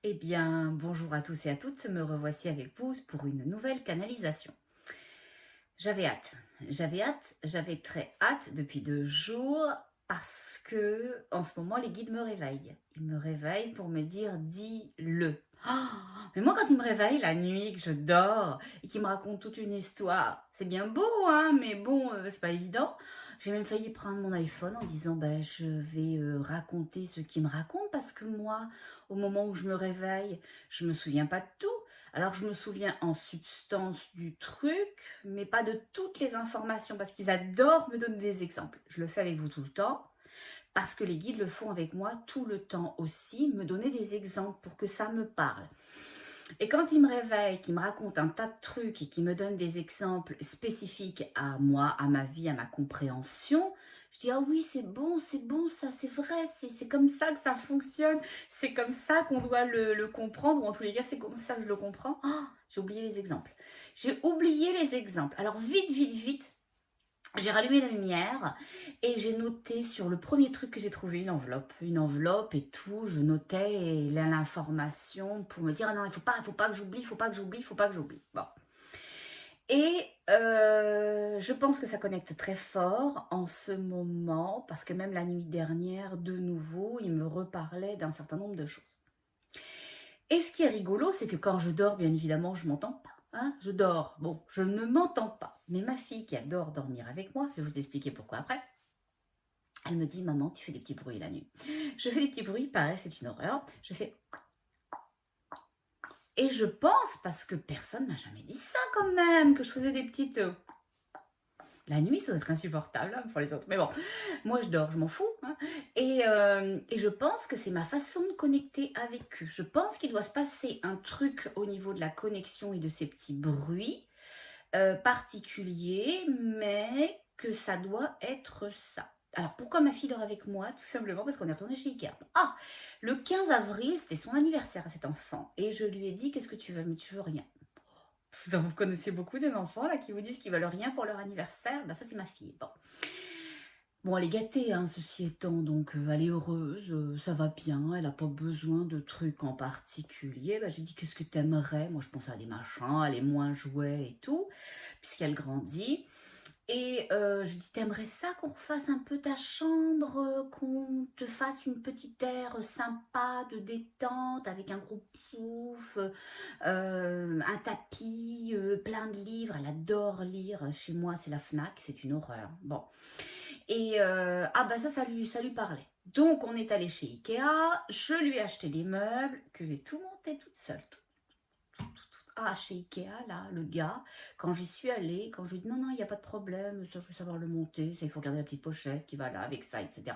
Eh bien, bonjour à tous et à toutes, me revoici avec vous pour une nouvelle canalisation. J'avais hâte, j'avais très hâte depuis 2 jours parce que en ce moment les guides me réveillent. Ils me réveillent pour me dire dis-le. Oh, mais moi quand ils me réveillent la nuit, que je dors et qu'ils me racontent toute une histoire, c'est bien beau hein, mais bon, c'est pas évident. J'ai même failli prendre mon iPhone en disant ben je vais raconter ce qu'ils me racontent parce que moi, au moment où je me réveille, je me souviens pas de tout. Alors, je me souviens en substance du truc, mais pas de toutes les informations, parce qu'ils adorent me donner des exemples. Je le fais avec vous tout le temps, parce que les guides le font avec moi tout le temps aussi, me donner des exemples pour que ça me parle. Et quand ils me réveillent, qu'ils me racontent un tas de trucs et qu'ils me donnent des exemples spécifiques à moi, à ma vie, à ma compréhension, je dis, ah oui, c'est bon, ça, c'est vrai, c'est comme ça que ça fonctionne, c'est comme ça qu'on doit le comprendre, ou en tous les cas, c'est comme ça que je le comprends. Ah, j'ai oublié les exemples. J'ai oublié les exemples. Alors, vite, j'ai rallumé la lumière et j'ai noté sur le premier truc que j'ai trouvé une enveloppe et tout. Je notais l'information pour me dire ah non, faut pas que j'oublie, faut pas que j'oublie, faut pas que j'oublie. Bon. Et je pense que ça connecte très fort en ce moment parce que même la nuit dernière, de nouveau, il me reparlait d'un certain nombre de choses. Et ce qui est rigolo, c'est que quand je dors, bien évidemment, je m'entends pas. Hein, je dors. Bon, je ne m'entends pas. Mais ma fille qui adore dormir avec moi, je vais vous expliquer pourquoi après. Elle me dit, maman, tu fais des petits bruits la nuit. Je fais des petits bruits, pareil, c'est une horreur. Je fais... Et je pense, parce que personne m'a jamais dit ça quand même, que je faisais des petites... La nuit, ça doit être insupportable hein, pour les autres. Mais bon, moi je dors, je m'en fous. Hein. Et je pense que c'est ma façon de connecter avec eux. Je pense qu'il doit se passer un truc au niveau de la connexion et de ces petits bruits particuliers, mais que ça doit être ça. Alors pourquoi ma fille dort avec moi? Tout simplement parce qu'on est retourné chez Ikea. Ah, le 15 avril, c'était son anniversaire à cet enfant. Et je lui ai dit, qu'est-ce que tu veux? Mais tu veux rien. Vous connaissez beaucoup des enfants là, qui vous disent qu'ils veulent rien pour leur anniversaire. Ben, ça, c'est ma fille. Bon. Bon, elle est gâtée, hein, ceci étant, donc elle est heureuse, ça va bien, elle n'a pas besoin de trucs en particulier. Ben, j'ai dit, qu'est-ce que t'aimerais? Moi, je pense à des machins, elle est moins jouet et tout, puisqu'elle grandit. Et je dis, t'aimerais ça qu'on refasse un peu ta chambre, qu'on te fasse une petite aire sympa de détente avec un gros pouf, un tapis, plein de livres. Elle adore lire. Chez moi, c'est la Fnac, c'est une horreur. Bon. Et ah bah ça lui parlait. Donc on est allé chez Ikea, je lui ai acheté des meubles que j'ai tout monté toute seule. Ah, chez Ikea, là, le gars, quand j'y suis allée, quand je lui ai dit non, non, il n'y a pas de problème, ça, je veux savoir le monter, ça, il faut regarder la petite pochette qui va là, avec ça, etc.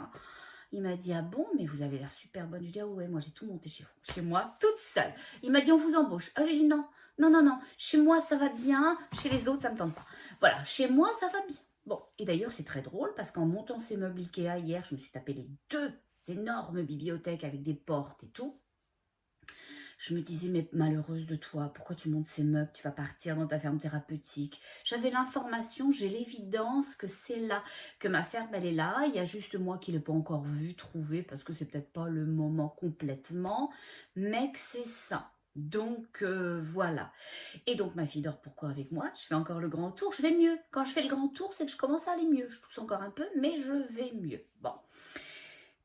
Il m'a dit, ah bon, mais vous avez l'air super bonne. Je dis, ah ouais, moi, j'ai tout monté chez vous, chez moi, toute seule. Il m'a dit, on vous embauche. Ah, j'ai dit, non, non, non, non, chez moi, ça va bien, chez les autres, ça me tente pas. Voilà, chez moi, ça va bien. Bon, et d'ailleurs, c'est très drôle, parce qu'en montant ces meubles Ikea hier, je me suis tapé les 2 énormes bibliothèques avec des portes et tout. Je me disais, mais malheureuse de toi, pourquoi tu montes ces meubles? Tu vas partir dans ta ferme thérapeutique. J'avais l'information, j'ai l'évidence que c'est là, que ma ferme, elle est là. Il y a juste moi qui ne l'ai pas encore vue, trouvée, parce que c'est peut-être pas le moment complètement, mais que c'est ça. Donc voilà. Et donc ma fille dort pourquoi avec moi? Je fais encore le grand tour, je vais mieux. Quand je fais le grand tour, c'est que je commence à aller mieux. Je tousse encore un peu, mais je vais mieux. Bon.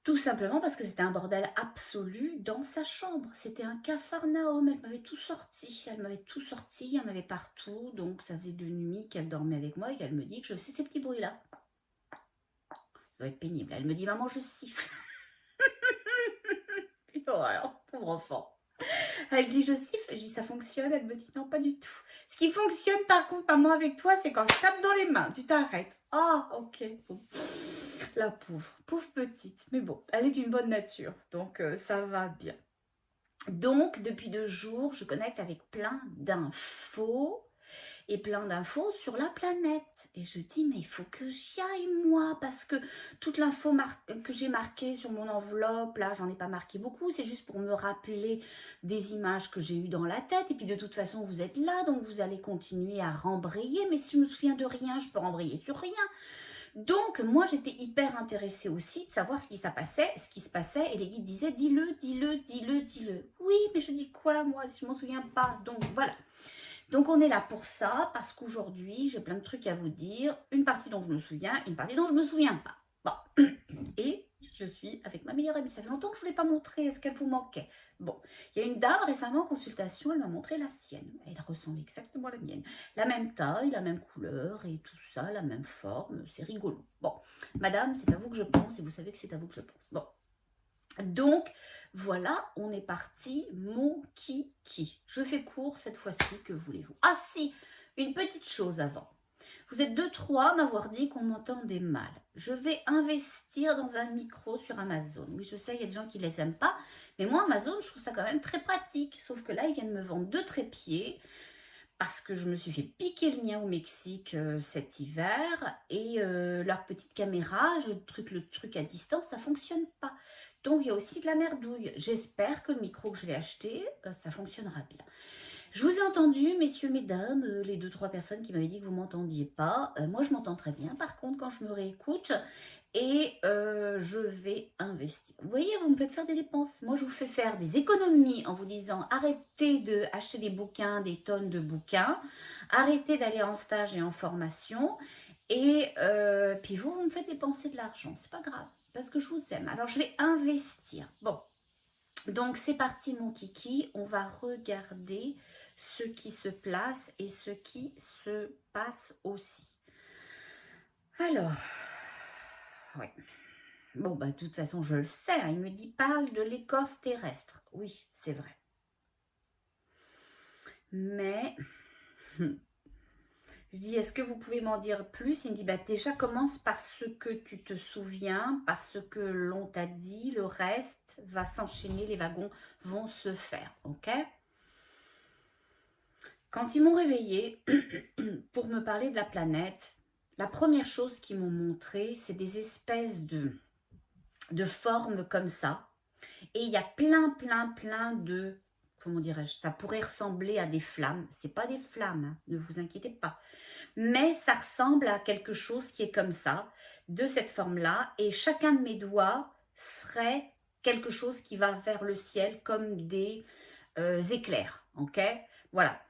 Tout simplement parce que c'était un bordel absolu dans sa chambre. C'était un capharnaüm. Elle m'avait tout sorti. Elle m'avait tout sorti. Il y en avait partout. Donc, ça faisait 2 nuits qu'elle dormait avec moi et qu'elle me dit que je fais ces petits bruits-là. Ça doit être pénible. Elle me dit, maman, je siffle. Une horreur, pauvre enfant. Elle dit, je siffle. Je dis, ça fonctionne. Elle me dit, non, pas du tout. Ce qui fonctionne, par contre, maman, avec toi, c'est quand je tape dans les mains. Tu t'arrêtes. Ah, ok. Bon. La pauvre petite. Mais bon, elle est d'une bonne nature, donc ça va bien. Donc, depuis 2 jours, je connecte avec plein d'infos et plein d'infos sur la planète. Et je dis, mais il faut que j'y aille, moi, parce que toute l'info que j'ai marquée sur mon enveloppe, là, j'en ai pas marqué beaucoup, c'est juste pour me rappeler des images que j'ai eues dans la tête. Et puis, de toute façon, vous êtes là, donc vous allez continuer à rembrayer. Mais si je me souviens de rien, je peux rembrayer sur rien. Donc, moi, j'étais hyper intéressée aussi de savoir ce qui se passait, et les guides disaient, dis-le, dis-le, dis-le, dis-le. Oui, oui, mais je dis quoi moi si je m'en souviens pas? Donc voilà. Donc on est là pour ça, parce qu'aujourd'hui, j'ai plein de trucs à vous dire. Une partie dont je me souviens, une partie dont je me souviens pas. Bon. Et je suis avec ma meilleure amie. Ça fait longtemps que je ne vous l'ai pas montré. Est-ce qu'elle vous manquait? Bon, il y a une dame récemment en consultation, elle m'a montré la sienne. Elle ressemble exactement à la mienne. La même taille, la même couleur et tout ça, la même forme. C'est rigolo. Bon, madame, c'est à vous que je pense et vous savez que c'est à vous que je pense. Bon. Donc, voilà, on est parti, mon kiki. Je fais court cette fois-ci, que voulez-vous? Ah si, une petite chose avant. Vous êtes 2-3 à m'avoir dit qu'on m'entendait mal. Je vais investir dans un micro sur Amazon. Oui, je sais, il y a des gens qui ne les aiment pas, mais moi, Amazon, je trouve ça quand même très pratique. Sauf que là, ils viennent me vendre 2 trépieds parce que je me suis fait piquer le mien au Mexique cet hiver et leur petite caméra, le truc à distance, ça fonctionne pas. Donc, il y a aussi de la merdouille. J'espère que le micro que je vais acheter, ça fonctionnera bien. Je vous ai entendu, messieurs, mesdames, les 2-3 personnes qui m'avaient dit que vous ne m'entendiez pas. Moi, je m'entends très bien, par contre, quand je me réécoute. Et je vais investir. Vous voyez, vous me faites faire des dépenses. Moi, je vous fais faire des économies en vous disant arrêtez d'acheter des bouquins, des tonnes de bouquins. Arrêtez d'aller en stage et en formation. Et puis vous me faites dépenser de l'argent. C'est pas grave, parce que je vous aime. Alors, je vais investir. Bon. Donc, c'est parti, mon kiki. On va regarder ce qui se place et ce qui se passe aussi. Alors, oui. Bon, bah, de toute façon, je le sais. Hein, il me dit, parle de l'écorce terrestre. Oui, c'est vrai. Mais, je dis, est-ce que vous pouvez m'en dire plus? Il me dit, bah, déjà, commence par ce que tu te souviens, par ce que l'on t'a dit. Le reste va s'enchaîner, les wagons vont se faire, ok? Quand ils m'ont réveillée pour me parler de la planète, la première chose qu'ils m'ont montré, c'est des espèces de formes comme ça. Et il y a plein de, comment dirais-je, ça pourrait ressembler à des flammes. C'est pas des flammes, hein, ne vous inquiétez pas. Mais ça ressemble à quelque chose qui est comme ça, de cette forme-là. Et chacun de mes doigts serait quelque chose qui va vers le ciel comme des éclairs. Ok, voilà.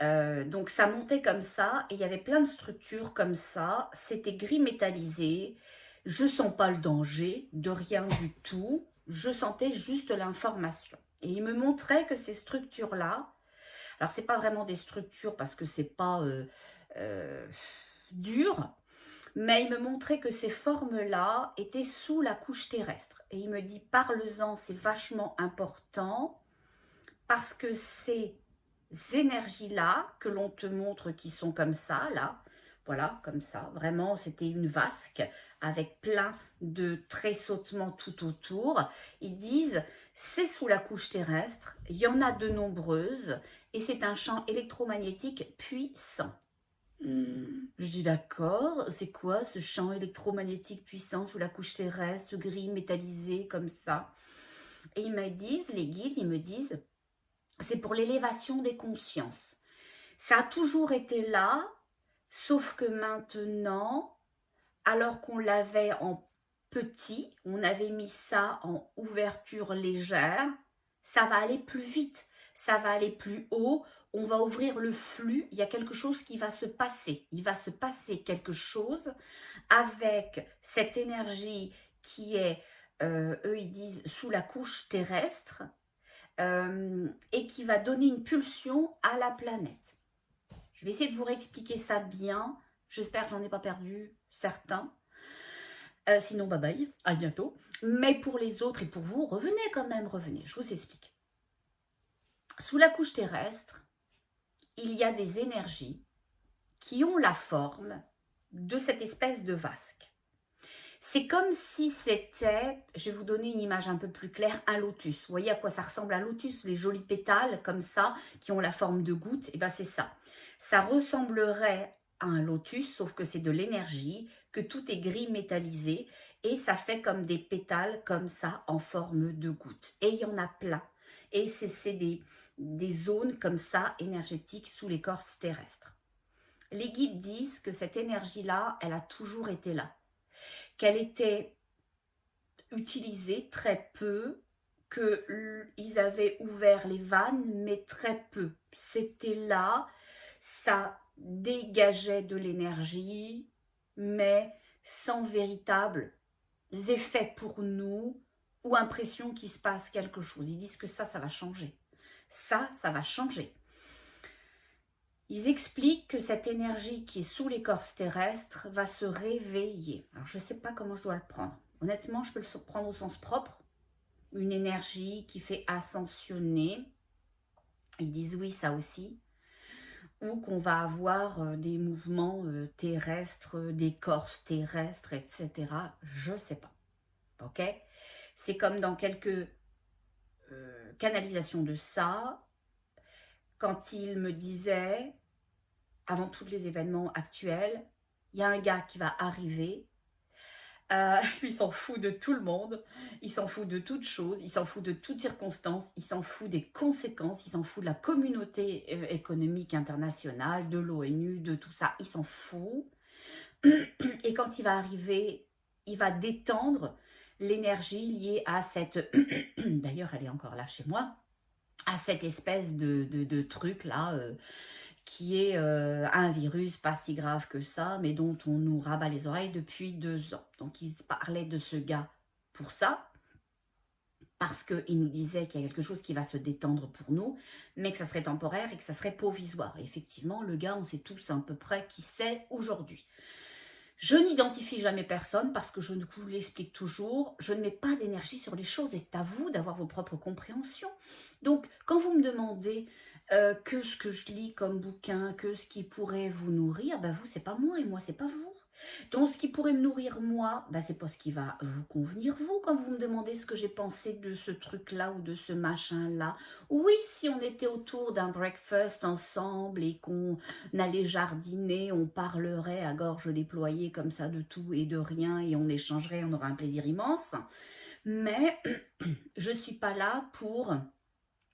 Donc ça montait comme ça et il y avait plein de structures comme ça. C'était gris métallisé. Je sens pas le danger de rien du tout. Je sentais juste l'information. Et il me montrait que ces structures-là, alors c'est pas vraiment des structures parce que c'est pas dur, mais il me montrait que ces formes-là étaient sous la couche terrestre. Et il me dit, parle-en, c'est vachement important parce que ces énergies-là que l'on te montre qui sont comme ça, là, voilà, comme ça, vraiment, c'était une vasque avec plein de tressautements tout autour. Ils disent, c'est sous la couche terrestre, il y en a de nombreuses, et c'est un champ électromagnétique puissant. Je dis d'accord, c'est quoi ce champ électromagnétique puissant sous la couche terrestre, ce gris métallisé comme ça? Et ils me disent, les guides, ils me disent, c'est pour l'élévation des consciences. Ça a toujours été là, sauf que maintenant, alors qu'on l'avait en petit, on avait mis ça en ouverture légère, ça va aller plus vite, ça va aller plus haut, on va ouvrir le flux, il y a quelque chose qui va se passer. Il va se passer quelque chose avec cette énergie qui est, eux ils disent, sous la couche terrestre, et qui va donner une pulsion à la planète. Je vais essayer de vous réexpliquer ça bien. J'espère que j'en ai pas perdu certains. Sinon, bye bye, à bientôt. Mais pour les autres et pour vous, revenez quand même, revenez. Je vous explique. Sous la couche terrestre, il y a des énergies qui ont la forme de cette espèce de vasque. C'est comme si c'était, je vais vous donner une image un peu plus claire, un lotus. Vous voyez à quoi ça ressemble un lotus, les jolis pétales comme ça, qui ont la forme de gouttes, et bien c'est ça. Ça ressemblerait à un lotus, sauf que c'est de l'énergie, que tout est gris métallisé, et ça fait comme des pétales comme ça, en forme de gouttes. Et il y en a plein. Et c'est des zones comme ça, énergétiques, sous l'écorce terrestre. Les guides disent que cette énergie-là, elle a toujours été là. Qu'elle était utilisée très peu, qu'ils avaient ouvert les vannes, mais très peu. C'était là, ça dégageait de l'énergie, mais sans véritables effets pour nous ou impression qu'il se passe quelque chose. Ils disent que ça va changer. Ça va changer. Ils expliquent que cette énergie qui est sous l'écorce terrestre va se réveiller. Alors, je ne sais pas comment je dois le prendre. Honnêtement, je peux le prendre au sens propre. Une énergie qui fait ascensionner. Ils disent oui, ça aussi. Ou qu'on va avoir des mouvements terrestres, d'écorce terrestre, etc. Je ne sais pas. Ok? C'est comme dans quelques canalisations de ça. Quand il me disait, avant tous les événements actuels, il y a un gars qui va arriver, il s'en fout de tout le monde, il s'en fout de toute chose, il s'en fout de toute circonstance, il s'en fout des conséquences, il s'en fout de la communauté économique internationale, de l'ONU, de tout ça, il s'en fout. Et quand il va arriver, il va détendre l'énergie liée à cette... D'ailleurs, elle est encore là chez moi, à cette espèce de truc là qui est un virus pas si grave que ça, mais dont on nous rabat les oreilles depuis 2 ans. Donc ils parlaient de ce gars pour ça, parce qu'il nous disait qu'il y a quelque chose qui va se détendre pour nous, mais que ça serait temporaire et que ça serait provisoire. Et effectivement, le gars, on sait tous à peu près qui c'est aujourd'hui. Je n'identifie jamais personne parce que je vous l'explique toujours, je ne mets pas d'énergie sur les choses et c'est à vous d'avoir vos propres compréhensions. Donc, quand vous me demandez que ce que je lis comme bouquin, que ce qui pourrait vous nourrir, ben vous, c'est pas moi et moi, c'est pas vous. Donc, ce qui pourrait me nourrir moi, ben, c'est pas ce qui va vous convenir vous quand vous me demandez ce que j'ai pensé de ce truc-là ou de ce machin-là. Oui, si on était autour d'un breakfast ensemble et qu'on allait jardiner, on parlerait à gorge déployée comme ça de tout et de rien et on échangerait, on aurait un plaisir immense. Mais je ne suis pas là pour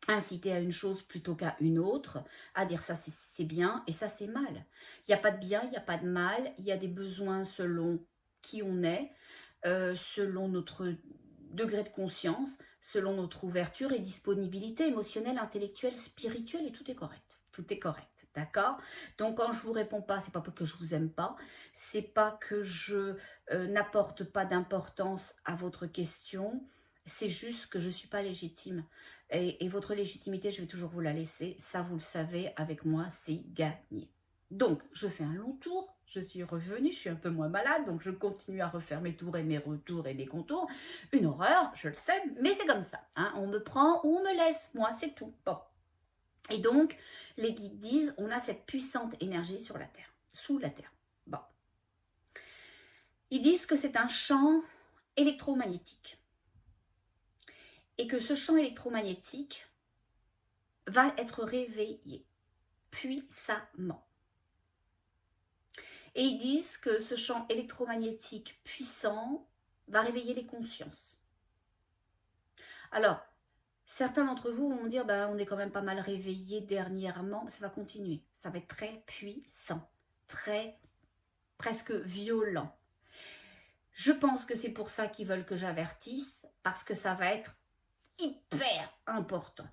inciter à une chose plutôt qu'à une autre, à dire ça c'est bien et ça c'est mal. Il n'y a pas de bien, il n'y a pas de mal, il y a des besoins selon qui on est, selon notre degré de conscience, selon notre ouverture et disponibilité émotionnelle, intellectuelle, spirituelle et tout est correct. Tout est correct, d'accord? Donc quand je vous réponds pas, c'est pas que je vous aime pas, c'est pas que je n'apporte pas d'importance à votre question, c'est juste que je suis pas légitime. Et votre légitimité, je vais toujours vous la laisser. Ça, vous le savez, avec moi, c'est gagné. Donc, je fais un long tour. Je suis revenue, je suis un peu moins malade, donc je continue à refaire mes tours et mes retours et mes contours. Une horreur, je le sais, mais c'est comme ça. Hein. On me prend ou on me laisse, moi, c'est tout. Bon. Et donc, les guides disent, on a cette puissante énergie sur la Terre, sous la Terre. Bon. Ils disent que c'est un champ électromagnétique. Et que ce champ électromagnétique va être réveillé puissamment. Et ils disent que ce champ électromagnétique puissant va réveiller les consciences. Alors, certains d'entre vous vont me dire, bah, on est quand même pas mal réveillés dernièrement, ça va continuer. Ça va être très puissant, très, presque violent. Je pense que c'est pour ça qu'ils veulent que j'avertisse, parce que ça va être hyper important.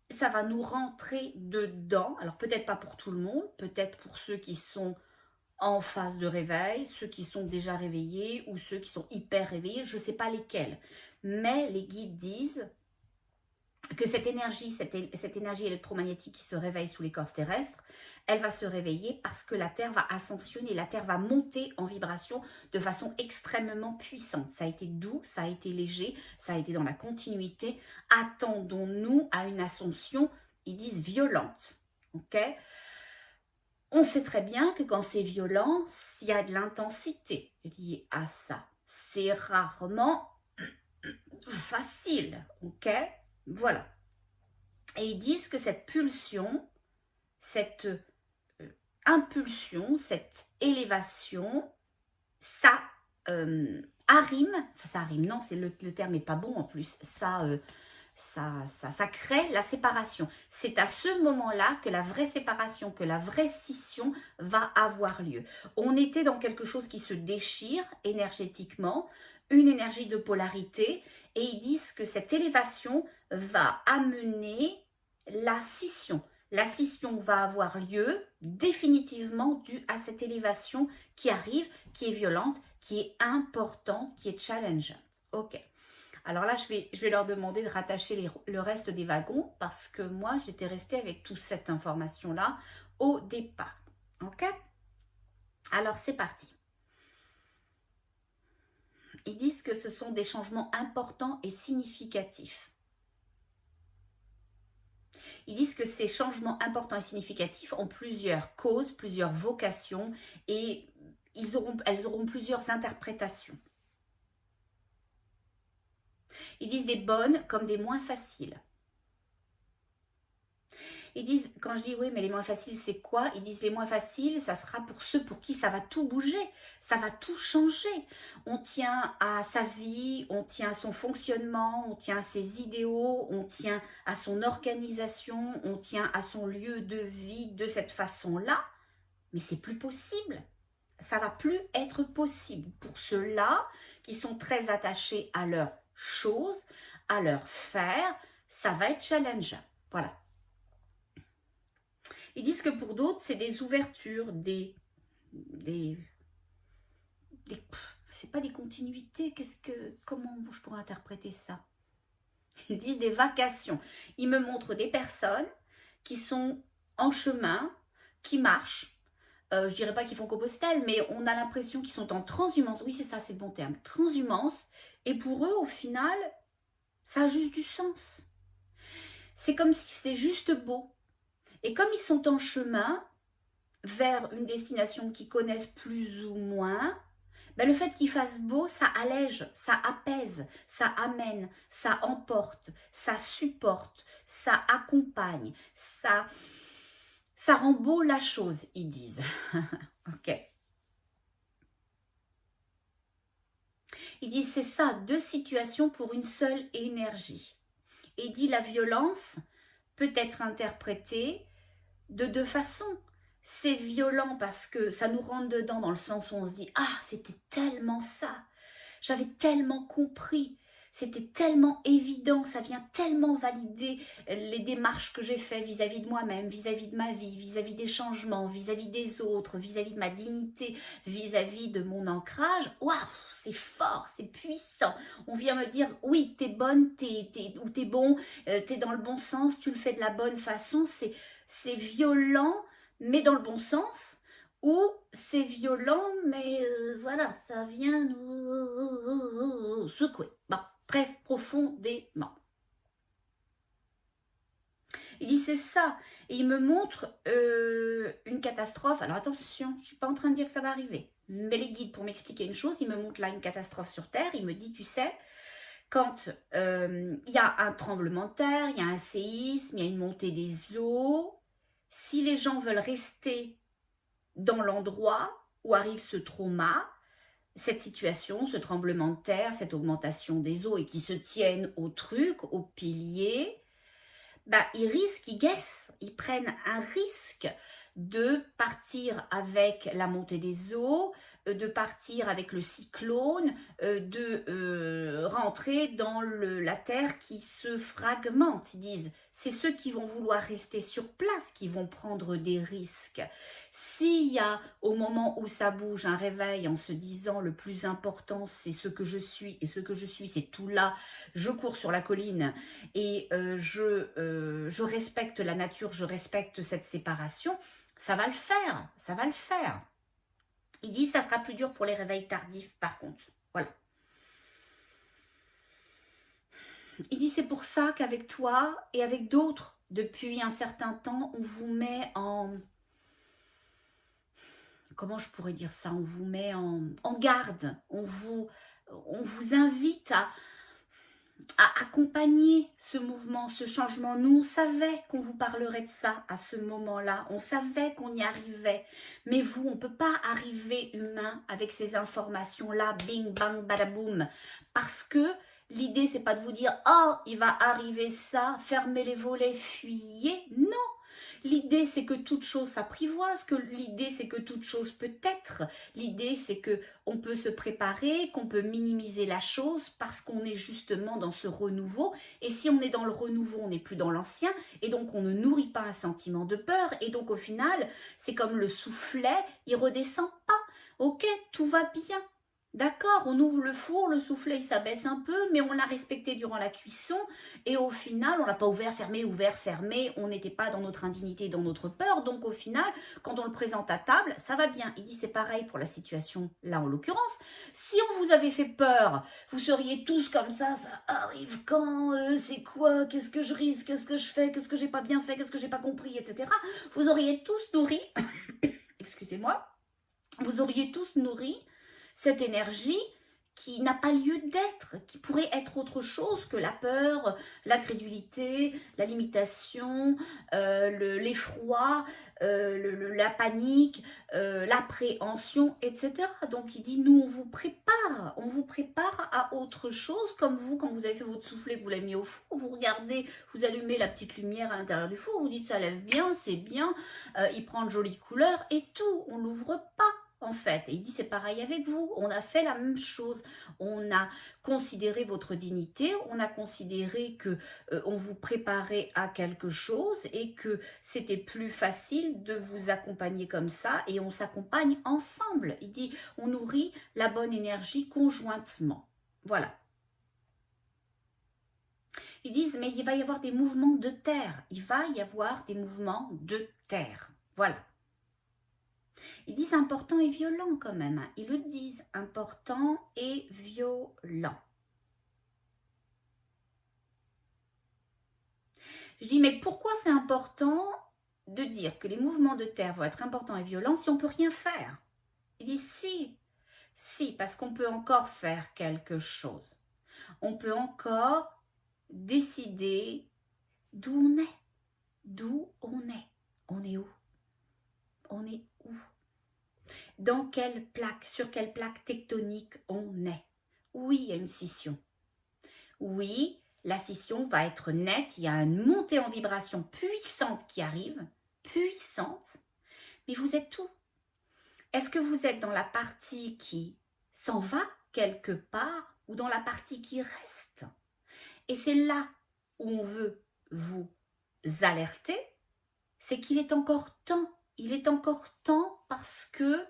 Ça va nous rentrer dedans, alors peut-être pas pour tout le monde, peut-être pour ceux qui sont en phase de réveil, ceux qui sont déjà réveillés ou ceux qui sont hyper réveillés, je ne sais pas lesquels. Mais les guides disent que cette énergie électromagnétique qui se réveille sous l'écorce terrestre, elle va se réveiller parce que la Terre va ascensionner, la Terre va monter en vibration de façon extrêmement puissante. Ça a été doux, ça a été léger, ça a été dans la continuité. Attendons-nous à une ascension, ils disent violente. Ok ? On sait très bien que quand c'est violent, il y a de l'intensité liée à ça. C'est rarement facile, ok ? Voilà. Et ils disent que cette pulsion, cette impulsion, cette élévation, ça arrime, enfin ça arrime, non, le terme n'est pas bon en plus, ça crée la séparation. C'est à ce moment-là que la vraie séparation, que la vraie scission va avoir lieu. On était dans quelque chose qui se déchire énergétiquement, une énergie de polarité et ils disent que cette élévation va amener la scission. La scission va avoir lieu définitivement due à cette élévation qui arrive, qui est violente, qui est importante, qui est challengeante. Ok. Alors là, je vais leur demander de rattacher le reste des wagons parce que moi, j'étais restée avec toute cette information-là au départ. Ok? Alors, c'est parti. Ils disent que ce sont des changements importants et significatifs. Ils disent que ces changements importants et significatifs ont plusieurs causes, plusieurs vocations et elles auront plusieurs interprétations. Ils disent des bonnes comme des moins faciles. Ils disent, quand je dis oui, mais les moins faciles, c'est quoi? Ils disent les moins faciles, ça sera pour ceux pour qui ça va tout bouger, ça va tout changer. On tient à sa vie, on tient à son fonctionnement, on tient à ses idéaux, on tient à son organisation, on tient à son lieu de vie de cette façon-là. Mais c'est plus possible. Ça va plus être possible pour ceux-là qui sont très attachés à leurs choses, à leur faire. Ça va être challengeant. Voilà. Ils disent que pour d'autres, c'est des ouvertures, c'est pas des continuités. Comment je pourrais interpréter ça? Ils disent des vacations. Ils me montrent des personnes qui sont en chemin, qui marchent. Je dirais pas qu'ils font Compostelle, mais on a l'impression qu'ils sont en transhumance. Oui, c'est ça, c'est le bon terme. Transhumance. Et pour eux, au final, ça a juste du sens. C'est comme si c'est juste beau. Et comme ils sont en chemin vers une destination qu'ils connaissent plus ou moins, ben le fait qu'il fasse beau, ça allège, ça apaise, ça amène, ça emporte, ça supporte, ça accompagne, ça rend beau la chose, ils disent. Ok. Ils disent c'est ça, deux situations pour une seule énergie. Et il dit la violence peut être interprétée de deux façons. C'est violent parce que ça nous rentre dedans dans le sens où on se dit « Ah, c'était tellement ça, j'avais tellement compris, c'était tellement évident, ça vient tellement valider les démarches que j'ai faites vis-à-vis de moi-même, vis-à-vis de ma vie, vis-à-vis des changements, vis-à-vis des autres, vis-à-vis de ma dignité, vis-à-vis de mon ancrage. Waouh, c'est fort, c'est puissant. On vient me dire « Oui, t'es bonne, ou t'es bon, t'es dans le bon sens, tu le fais de la bonne façon. » C'est violent, mais dans le bon sens, ou c'est violent, mais voilà, ça vient nous secouer. Bon, bref, profondément. Il dit c'est ça, et il me montre une catastrophe. Alors attention, je ne suis pas en train de dire que ça va arriver, mais les guides, pour m'expliquer une chose, il me montre là une catastrophe sur Terre, il me dit, tu sais, quand il y a un tremblement de terre, il y a un séisme, il y a une montée des eaux, si les gens veulent rester dans l'endroit où arrive ce trauma, cette situation, ce tremblement de terre, cette augmentation des eaux et qui se tiennent au truc, au pilier, bah, ils risquent, ils guessent, ils prennent un risque de partir avec la montée des eaux, de partir avec le cyclone, de rentrer dans la terre qui se fragmente. Ils disent, c'est ceux qui vont vouloir rester sur place qui vont prendre des risques. S'il y a, au moment où ça bouge, un réveil en se disant le plus important, c'est ce que je suis, et ce que je suis, c'est tout là, je cours sur la colline et je respecte la nature, je respecte cette séparation, ça va le faire, ça va le faire. Il dit ça sera plus dur pour les réveils tardifs par contre. Voilà. Il dit c'est pour ça qu'avec toi et avec d'autres, depuis un certain temps, on vous met en... Comment je pourrais dire ça? On vous met en garde, on vous invite à accompagner ce mouvement, ce changement. Nous, on savait qu'on vous parlerait de ça à ce moment-là. On savait qu'on y arrivait. Mais vous, on ne peut pas arriver humain avec ces informations-là, bing, bang, badaboum. Parce que L'idée, c'est pas de vous dire: «Oh, il va arriver ça, fermez les volets, fuyez». Non! L'idée, c'est que toute chose s'apprivoise, que l'idée, c'est que toute chose peut être. L'idée, c'est que on peut se préparer, qu'on peut minimiser la chose parce qu'on est justement dans ce renouveau. Et si on est dans le renouveau, on n'est plus dans l'ancien. Et donc, on ne nourrit pas un sentiment de peur. Et donc, au final, c'est comme le soufflet, il redescend pas. Ok, tout va bien. D'accord, on ouvre le four, le soufflet il s'abaisse un peu, mais on l'a respecté durant la cuisson et au final, on l'a pas ouvert, fermé, on n'était pas dans notre indignité, dans notre peur. Donc au final, quand on le présente à table, ça va bien. Il dit c'est pareil pour la situation là en l'occurrence. Si on vous avait fait peur, vous seriez tous comme ça arrive quand, c'est quoi, qu'est-ce que je risque, qu'est-ce que je fais, qu'est-ce que j'ai pas bien fait, qu'est-ce que j'ai pas compris, etc. Vous auriez tous nourri, excusez-moi, vous auriez tous nourri cette énergie qui n'a pas lieu d'être, qui pourrait être autre chose que la peur, l'incrédulité, la limitation, l'effroi, la panique, l'appréhension, etc. Donc il dit, nous on vous prépare à autre chose, comme vous, quand vous avez fait votre soufflet, que vous l'avez mis au four, vous regardez, vous allumez la petite lumière à l'intérieur du four, vous dites ça lève bien, c'est bien, il prend de jolies couleurs et tout, on l'ouvre pas en fait. Et il dit c'est pareil avec vous, on a fait la même chose, on a considéré votre dignité, on a considéré que on vous préparait à quelque chose et que c'était plus facile de vous accompagner comme ça et on s'accompagne ensemble. Il dit on nourrit la bonne énergie conjointement. Voilà. Ils disent mais il va y avoir des mouvements de terre, il va y avoir des mouvements de terre. Voilà. Ils disent important et violent quand même. Hein. Ils le disent, important et violent. Je dis, mais pourquoi c'est important de dire que les mouvements de terre vont être importants et violents si on ne peut rien faire? Ils disent, si, parce qu'on peut encore faire quelque chose. On peut encore décider d'où on est. D'où on est. On est où? On est où? Dans quelle plaque, sur quelle plaque tectonique on est? Oui, il y a une scission. Oui, la scission va être nette, il y a une montée en vibration puissante qui arrive, puissante, mais vous êtes où? Est-ce que vous êtes dans la partie qui s'en va quelque part ou dans la partie qui reste? Et c'est là où on veut vous alerter, c'est qu'il est encore temps. Il est encore temps parce que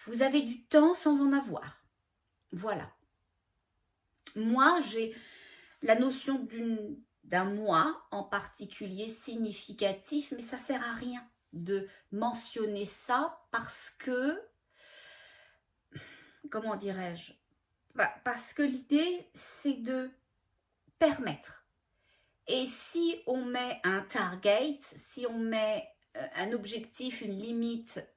vous avez du temps sans en avoir. Voilà. Moi, j'ai la notion d'un mois en particulier significatif, mais ça sert à rien de mentionner ça parce que, comment dirais-je, parce que l'idée, c'est de permettre. Et si on met un target, si on met un objectif, une limite,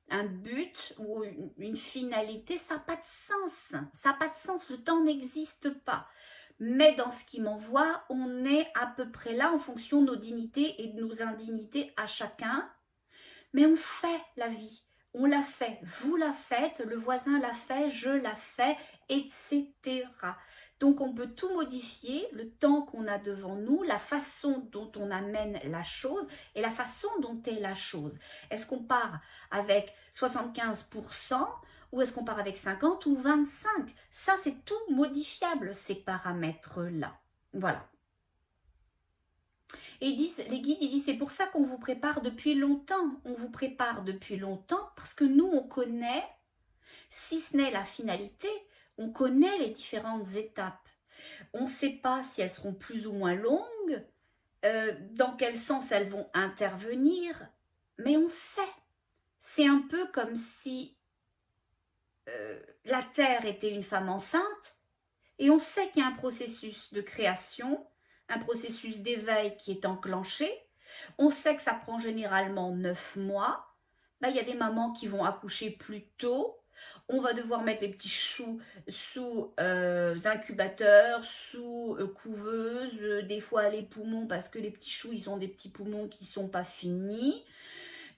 un but ou une finalité, ça n'a pas de sens. Ça n'a pas de sens, le temps n'existe pas. Mais dans ce qui m'envoie, on est à peu près là en fonction de nos dignités et de nos indignités à chacun. Mais on fait la vie. On l'a fait, vous la faites, le voisin l'a fait, je la fais, etc. Donc on peut tout modifier, le temps qu'on a devant nous, la façon dont on amène la chose et la façon dont est la chose. Est-ce qu'on part avec 75% ou est-ce qu'on part avec 50 ou 25? Ça, c'est tout modifiable, ces paramètres-là. Voilà. Et ils disent, les guides, ils disent, c'est pour ça qu'on vous prépare depuis longtemps. On vous prépare depuis longtemps parce que nous, on connaît, si ce n'est la finalité, on connaît les différentes étapes. On ne sait pas si elles seront plus ou moins longues, dans quel sens elles vont intervenir, mais on sait. C'est un peu comme si la Terre était une femme enceinte et on sait qu'il y a un processus de création, un processus d'éveil qui est enclenché. On sait que ça prend généralement 9 mois. Il y a des mamans qui vont accoucher plus tôt. On va devoir mettre les petits choux sous incubateurs, sous couveuse, des fois les poumons parce que les petits choux, ils ont des petits poumons qui ne sont pas finis.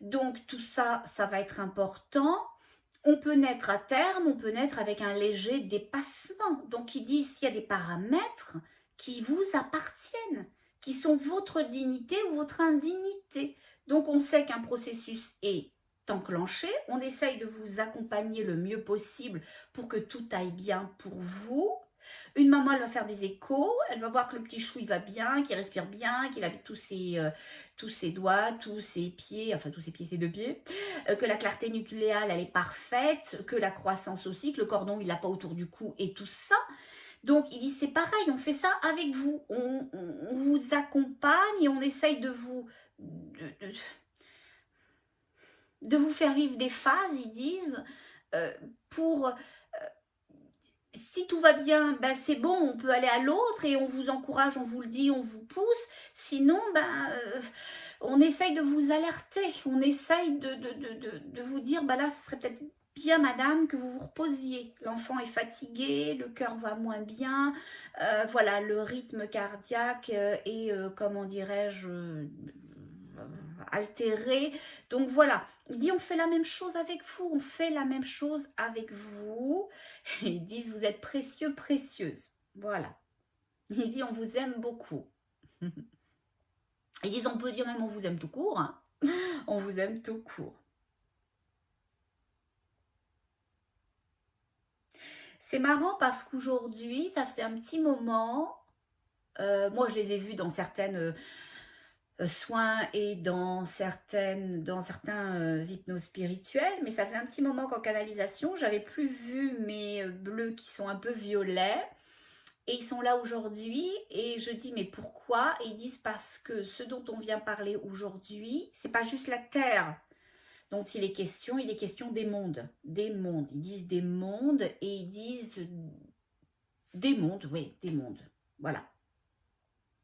Donc tout ça, ça va être important. On peut naître à terme, on peut naître avec un léger dépassement. Donc ils disent s'il y a des paramètres qui vous appartiennent, qui sont votre dignité ou votre indignité. Donc on sait qu'un processus est enclenché, on essaye de vous accompagner le mieux possible pour que tout aille bien pour vous. Une maman, elle va faire des échos, elle va voir que le petit chou, il va bien, qu'il respire bien, qu'il a tous ses doigts, tous ses pieds, enfin tous ses pieds, ses deux pieds, que la clarté nucléale, elle est parfaite, que la croissance aussi, que le cordon, il n'a pas autour du cou et tout ça. Donc, il dit, c'est pareil, on fait ça avec vous. On vous accompagne et on essaye de vous faire vivre des phases, ils disent, pour si tout va bien, ben c'est bon, on peut aller à l'autre et on vous encourage, on vous le dit, on vous pousse. Sinon, on essaye de vous alerter, on essaye de vous dire, là, ce serait peut-être bien, madame, que vous vous reposiez. L'enfant est fatigué, le cœur va moins bien, voilà, le rythme cardiaque est, comment dirais-je, altéré. Donc voilà, il dit on fait la même chose avec vous, on fait la même chose avec vous. Et ils disent vous êtes précieux, précieuse. Voilà. Il dit on vous aime beaucoup. Ils disent on peut dire même on vous aime tout court. Hein. On vous aime tout court. C'est marrant parce qu'aujourd'hui, ça faisait un petit moment, moi je les ai vus dans certaines soins et dans certains hypnoses spirituelles, mais ça faisait un petit moment qu'en canalisation, j'avais plus vu mes bleus qui sont un peu violets, et ils sont là aujourd'hui, et je dis mais pourquoi? Et ils disent parce que ce dont on vient parler aujourd'hui, c'est pas juste la Terre dont il est question des mondes, ils disent des mondes, et ils disent des mondes, oui, des mondes, voilà.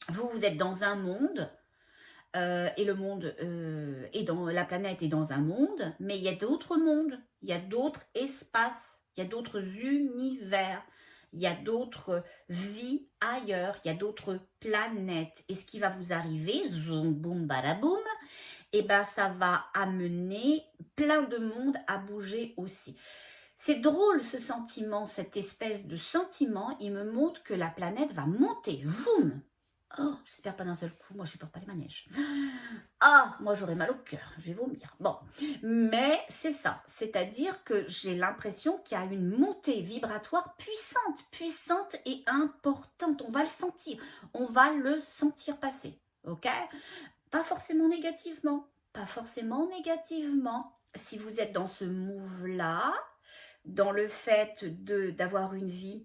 Vous êtes dans un monde, et le monde la planète est dans un monde, mais il y a d'autres mondes, il y a d'autres espaces, il y a d'autres univers, il y a d'autres vies ailleurs, il y a d'autres planètes. Et ce qui va vous arriver, zoom, boum, badaboum, et ça va amener plein de monde à bouger aussi. C'est drôle ce sentiment, cette espèce de sentiment, il me montre que la planète va monter, voum. Oh, j'espère pas d'un seul coup, moi je supporte pas les manèges. Ah, moi j'aurais mal au cœur, je vais vomir. Bon, mais c'est ça, c'est-à-dire que j'ai l'impression qu'il y a une montée vibratoire puissante, puissante et importante. On va le sentir passer, ok? Pas forcément négativement, pas forcément négativement. Si vous êtes dans ce move-là, dans le fait d'avoir une vie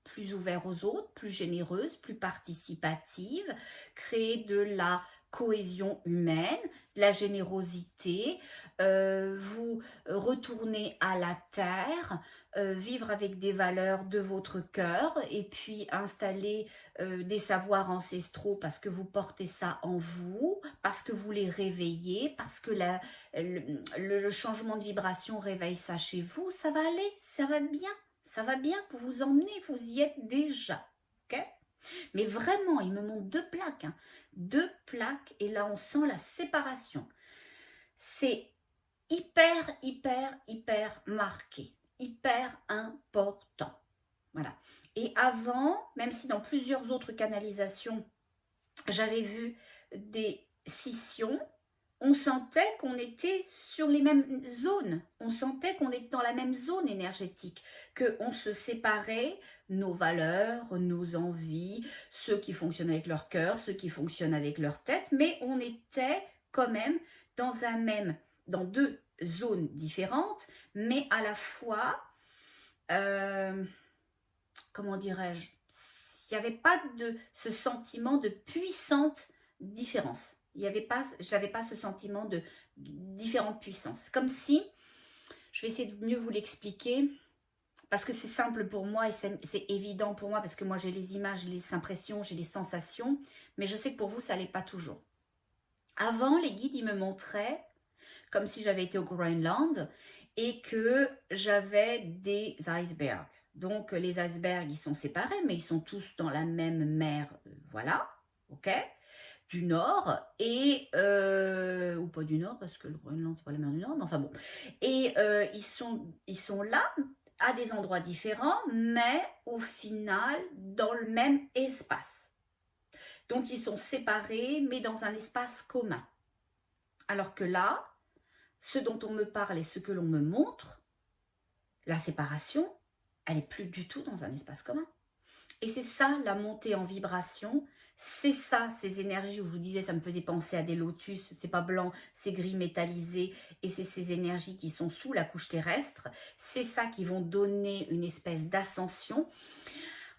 plus ouverte aux autres, plus généreuse, plus participative, créer de la cohésion humaine, de la générosité, vous retourner à la terre, vivre avec des valeurs de votre cœur et puis installer des savoirs ancestraux parce que vous portez ça en vous, parce que vous les réveillez, parce que le changement de vibration réveille ça chez vous, ça va aller, ça va bien. Ça va bien pour vous emmener, vous y êtes déjà, ok? Mais vraiment, il me montre 2 plaques, hein, 2 plaques, et là on sent la séparation. C'est hyper, hyper, hyper marqué, hyper important. Voilà. Et avant, même si dans plusieurs autres canalisations, j'avais vu des scissions, on sentait qu'on était sur les mêmes zones, on sentait qu'on était dans la même zone énergétique, qu'on se séparait, nos valeurs, nos envies, ceux qui fonctionnent avec leur cœur, ceux qui fonctionnent avec leur tête, mais on était quand même dans 2 zones différentes, mais à la fois, comment dirais-je, il n'y avait pas de ce sentiment de puissante différence. J'avais pas ce sentiment de différente puissance. Comme si, je vais essayer de mieux vous l'expliquer, parce que c'est simple pour moi et c'est évident pour moi, parce que moi j'ai les images, j'ai les impressions, j'ai les sensations, mais je sais que pour vous, ça n'allait pas toujours. Avant, les guides, ils me montraient comme si j'avais été au Groenland et que j'avais des icebergs. Donc les icebergs, ils sont séparés, mais ils sont tous dans la même mer, voilà. ok, du Nord, et ou pas du Nord, parce que le Groenland, c'est pas la mer du Nord, mais enfin bon. Et ils sont là, à des endroits différents, mais au final, dans le même espace. Donc, ils sont séparés, mais dans un espace commun. Alors que là, ce dont on me parle et ce que l'on me montre, la séparation, elle est plus du tout dans un espace commun. Et c'est ça la montée en vibration, c'est ça ces énergies où je vous disais ça me faisait penser à des lotus, c'est pas blanc, c'est gris métallisé et c'est ces énergies qui sont sous la couche terrestre, c'est ça qui vont donner une espèce d'ascension.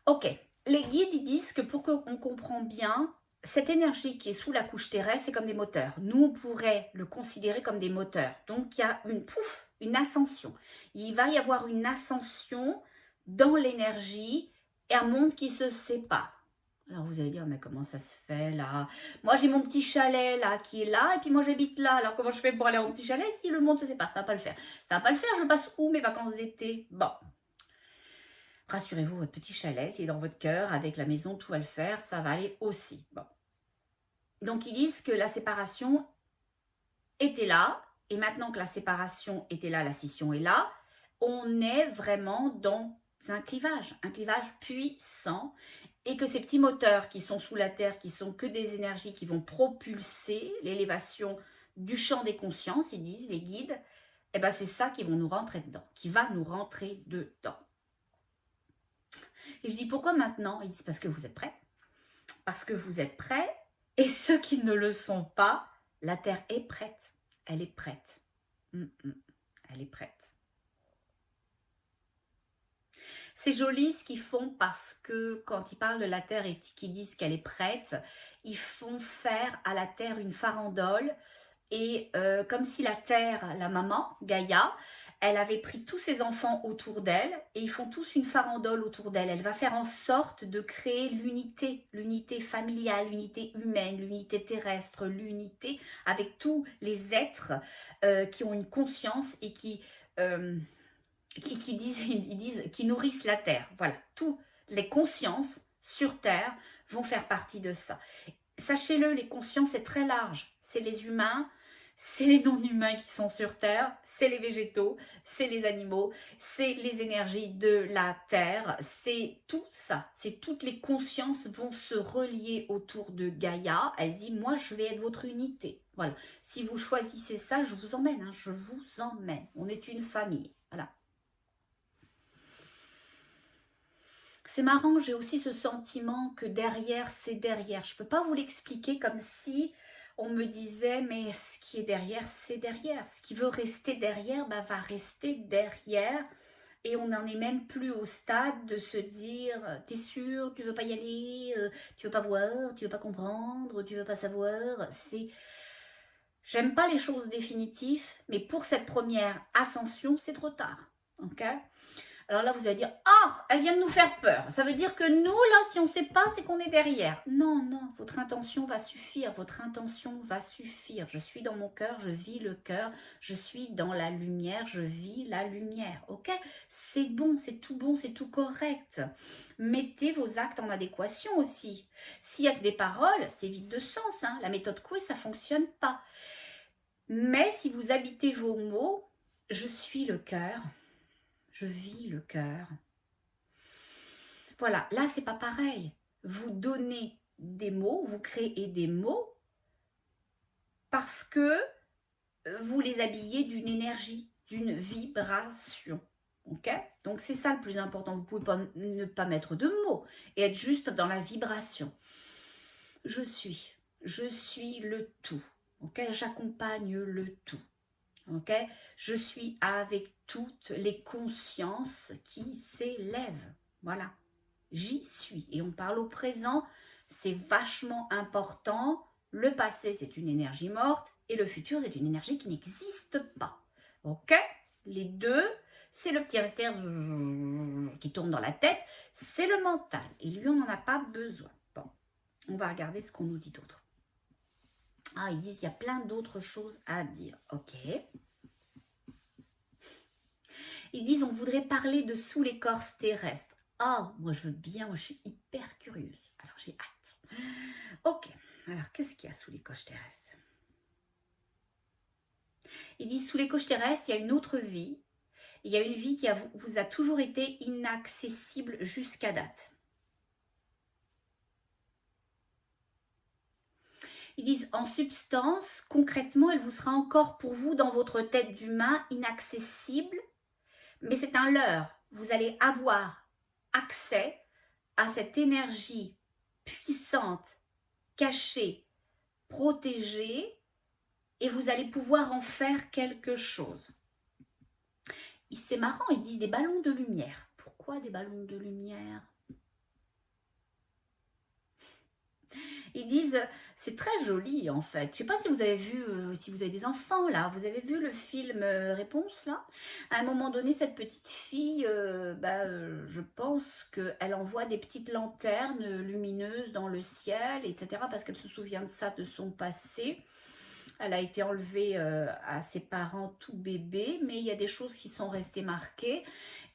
Ok, les guides ils disent que pour qu'on comprenne bien, cette énergie qui est sous la couche terrestre, c'est comme des moteurs. Nous, on pourrait le considérer comme des moteurs. Donc, il y a une ascension. Il va y avoir une ascension dans l'énergie et un monde qui se sépare. Alors, vous allez dire, mais comment ça se fait là? Moi, j'ai mon petit chalet là qui est là et puis moi, j'habite là. Alors, comment je fais pour aller à mon petit chalet si le monde se sépare? Ça va pas le faire. Ça va pas le faire. Je passe où mes vacances d'été? Bon, rassurez-vous, votre petit chalet, c'est dans votre cœur, avec la maison, tout va le faire, ça va aller aussi. Bon. Donc, ils disent que la séparation était là, et maintenant que la séparation était là, la scission est là, on est vraiment dans un clivage puissant, et que ces petits moteurs qui sont sous la Terre, qui sont que des énergies qui vont propulser l'élévation du champ des consciences, ils disent, les guides, eh ben c'est ça qui vont nous rentrer dedans, qui va nous rentrer dedans. Et je dis, pourquoi maintenant? Ils disent, parce que vous êtes prêts. Parce que vous êtes prêts, et ceux qui ne le sont pas, la Terre est prête. Elle est prête. Elle est prête. C'est joli ce qu'ils font parce que quand ils parlent de la Terre et qu'ils disent qu'elle est prête, ils font faire à la Terre une farandole. Et comme si la Terre, la maman, Gaïa, elle avait pris tous ses enfants autour d'elle et ils font tous une farandole autour d'elle. Elle va faire en sorte de créer l'unité familiale, l'unité humaine, l'unité terrestre, l'unité avec tous les êtres qui ont une conscience et qui nourrissent la Terre. Voilà, toutes les consciences sur Terre vont faire partie de ça. Sachez-le, les consciences, c'est très large. C'est les humains, c'est les non-humains qui sont sur Terre, c'est les végétaux, c'est les animaux, c'est les énergies de la Terre, c'est tout ça. C'est toutes les consciences vont se relier autour de Gaïa. Elle dit, moi, je vais être votre unité. Voilà. Si vous choisissez ça, je vous emmène. Hein, je vous emmène. On est une famille. Voilà. C'est marrant, j'ai aussi ce sentiment que derrière, c'est derrière. Je ne peux pas vous l'expliquer comme si on me disait, mais ce qui est derrière, c'est derrière. Ce qui veut rester derrière, bah, va rester derrière. Et on n'en est même plus au stade de se dire, t'es sûr, tu veux pas y aller, tu veux pas voir, tu veux pas comprendre, tu veux pas savoir. J'aime pas les choses définitives, mais pour cette première ascension, c'est trop tard. Ok? Alors là, vous allez dire, ah, elle vient de nous faire peur. Ça veut dire que nous, là, si on ne sait pas, c'est qu'on est derrière. Non, non, votre intention va suffire. Votre intention va suffire. Je suis dans mon cœur, je vis le cœur. Je suis dans la lumière, je vis la lumière. Ok? C'est bon, c'est tout correct. Mettez vos actes en adéquation aussi. S'il y a que des paroles, c'est vide de sens. Hein. La méthode Coué, ça ne fonctionne pas. Mais si vous habitez vos mots, je suis le cœur. Je vis le cœur. Voilà, là, c'est pas pareil. Vous donnez des mots, vous créez des mots parce que vous les habillez d'une énergie, d'une vibration. Ok? Donc, c'est ça le plus important. Vous pouvez pas, ne pas mettre de mots et être juste dans la vibration. Je suis le tout. Ok? J'accompagne le tout. Ok, je suis avec toutes les consciences qui s'élèvent. Voilà, j'y suis. Et on parle au présent, c'est vachement important. Le passé, c'est une énergie morte et le futur, c'est une énergie qui n'existe pas. Ok, les deux, c'est le petit hamster qui tourne dans la tête, c'est le mental. Et lui, on n'en a pas besoin. Bon, on va regarder ce qu'on nous dit d'autre. Ah, ils disent, il y a plein d'autres choses à dire. Ok. Ils disent, on voudrait parler de sous l'écorce terrestre. Ah, moi je veux bien, moi je suis hyper curieuse. Alors j'ai hâte. Ok, alors qu'est-ce qu'il y a sous les coches terrestres? Ils disent sous les coches terrestres, il y a une autre vie. Il y a une vie qui vous a toujours été inaccessible jusqu'à date. Ils disent en substance, concrètement, elle vous sera encore pour vous dans votre tête d'humain inaccessible, mais c'est un leurre. Vous allez avoir accès à cette énergie puissante, cachée, protégée, et vous allez pouvoir en faire quelque chose. C'est marrant, ils disent des ballons de lumière. Pourquoi des ballons de lumière? Ils disent, c'est très joli en fait. Je ne sais pas si vous avez vu, si vous avez des enfants là, vous avez vu le film Réponse là? À un moment donné, cette petite fille, je pense qu'elle envoie des petites lanternes lumineuses dans le ciel, etc. Parce qu'elle se souvient de ça, de son passé. Elle a été enlevée à ses parents tout bébé, mais il y a des choses qui sont restées marquées.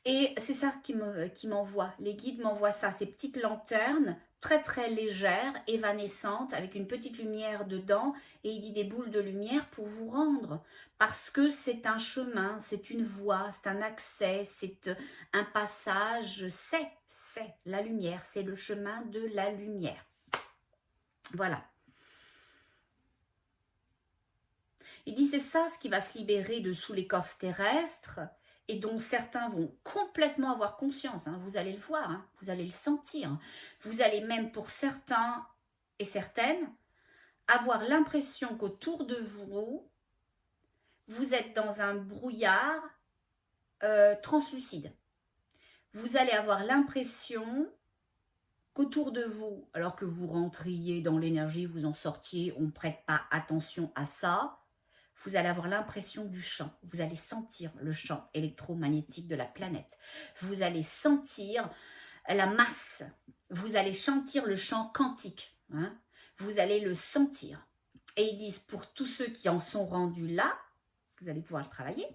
Et c'est ça qui m'envoie. Les guides m'envoient ça, ces petites lanternes très très légères, évanescentes, avec une petite lumière dedans. Et il dit des boules de lumière pour vous rendre. Parce que c'est un chemin, c'est une voie, c'est un accès, c'est un passage. C'est la lumière, c'est le chemin de la lumière. Voilà. Il dit c'est ça ce qui va se libérer de sous l'écorce terrestre et dont certains vont complètement avoir conscience. Hein, vous allez le voir, hein, vous allez le sentir. Vous allez même pour certains et certaines avoir l'impression qu'autour de vous, vous êtes dans un brouillard translucide. Vous allez avoir l'impression qu'autour de vous, alors que vous rentriez dans l'énergie, vous en sortiez, on ne prête pas attention à ça, vous allez avoir l'impression du champ. Vous allez sentir le champ électromagnétique de la planète. Vous allez sentir la masse. Vous allez sentir le champ quantique. Hein. Vous allez le sentir. Et ils disent, pour tous ceux qui en sont rendus là, vous allez pouvoir le travailler.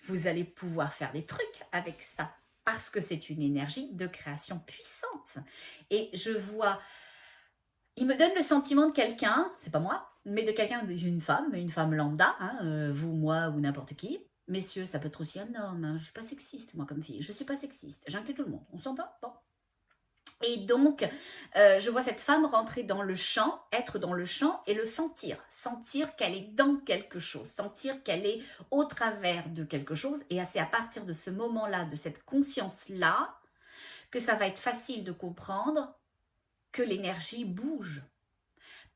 Vous allez pouvoir faire des trucs avec ça. Parce que c'est une énergie de création puissante. Et je vois... Il me donne le sentiment de quelqu'un, c'est pas moi, mais de quelqu'un, d'une femme, une femme lambda, hein, vous, moi ou n'importe qui. Messieurs, ça peut être aussi un homme, hein, je suis pas sexiste moi comme fille, je suis pas sexiste, j'inclus tout le monde, on s'entend? Bon. Et donc, je vois cette femme rentrer dans le champ, être dans le champ et le sentir. Sentir qu'elle est dans quelque chose, sentir qu'elle est au travers de quelque chose. Et c'est à partir de ce moment-là, de cette conscience-là, que ça va être facile de comprendre que l'énergie bouge.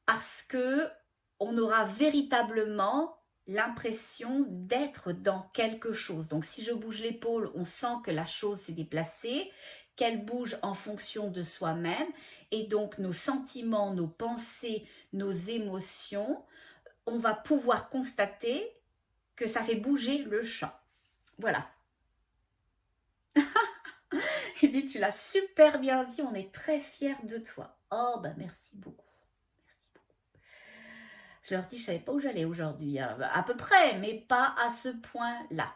Parce que on aura véritablement l'impression d'être dans quelque chose. Donc si je bouge l'épaule, on sent que la chose s'est déplacée, qu'elle bouge en fonction de soi-même. Et donc nos sentiments, nos pensées, nos émotions, on va pouvoir constater que ça fait bouger le champ. Voilà. Il dit, tu l'as super bien dit, on est très fiers de toi. Oh, bah merci beaucoup. Merci beaucoup. Je leur dis, je ne savais pas où j'allais aujourd'hui, hein. À peu près, mais pas à ce point-là.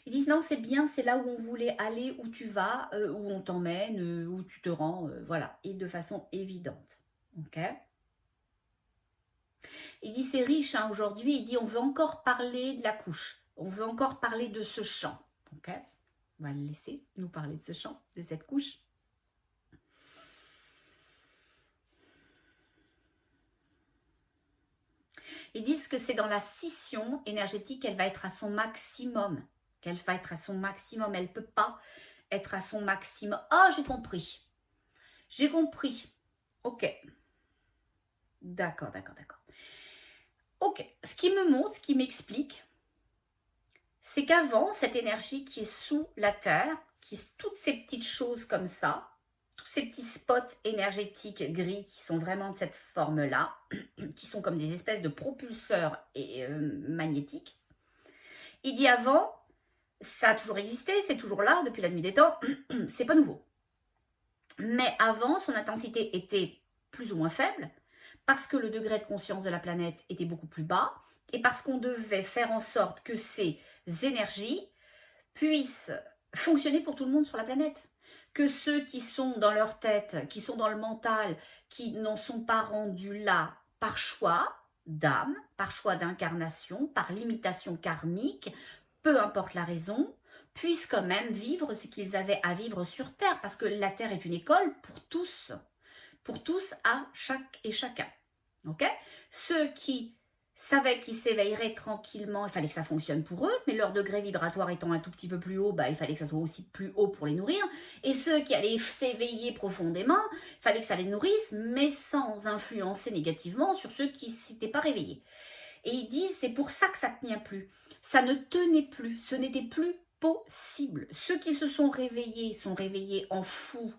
Ils disent, non, c'est bien, c'est là où on voulait aller, où tu vas, où on t'emmène, où tu te rends, voilà, et de façon évidente. Ok. Il dit, c'est riche hein, aujourd'hui, il dit, on veut encore parler de la couche, on veut encore parler de ce champ. Ok. On va le laisser nous parler de ce champ, de cette couche. Ils disent que c'est dans la scission énergétique qu'elle va être à son maximum. Qu'elle va être à son maximum. Elle ne peut pas être à son maximum. Ah, j'ai compris. J'ai compris. Ok. D'accord, d'accord, d'accord. Ok. Ce qui me montre, ce qui m'explique, c'est qu'avant, cette énergie qui est sous la Terre, qui est toutes ces petites choses comme ça, tous ces petits spots énergétiques gris qui sont vraiment de cette forme-là, qui sont comme des espèces de propulseurs magnétiques. Il dit avant, ça a toujours existé, c'est toujours là depuis la nuit des temps, c'est pas nouveau. Mais avant, son intensité était plus ou moins faible, parce que le degré de conscience de la planète était beaucoup plus bas, et parce qu'on devait faire en sorte que ces énergies puissent fonctionner pour tout le monde sur la planète. que ceux qui sont dans leur tête, qui sont dans le mental, qui n'en sont pas rendus là par choix d'âme, par choix d'incarnation, par limitation karmique, peu importe la raison, puissent quand même vivre ce qu'ils avaient à vivre sur Terre, parce que la Terre est une école pour tous à chaque et chacun. Ok? Ceux qui savaient qu'ils s'éveilleraient tranquillement, il fallait que ça fonctionne pour eux, mais leur degré vibratoire étant un tout petit peu plus haut, bah, il fallait que ça soit aussi plus haut pour les nourrir. Et ceux qui allaient s'éveiller profondément, il fallait que ça les nourrisse, mais sans influencer négativement sur ceux qui ne s'étaient pas réveillés. Et ils disent, c'est pour ça que ça ne tenait plus. Ça ne tenait plus, ce n'était plus possible. Ceux qui se sont réveillés en fous.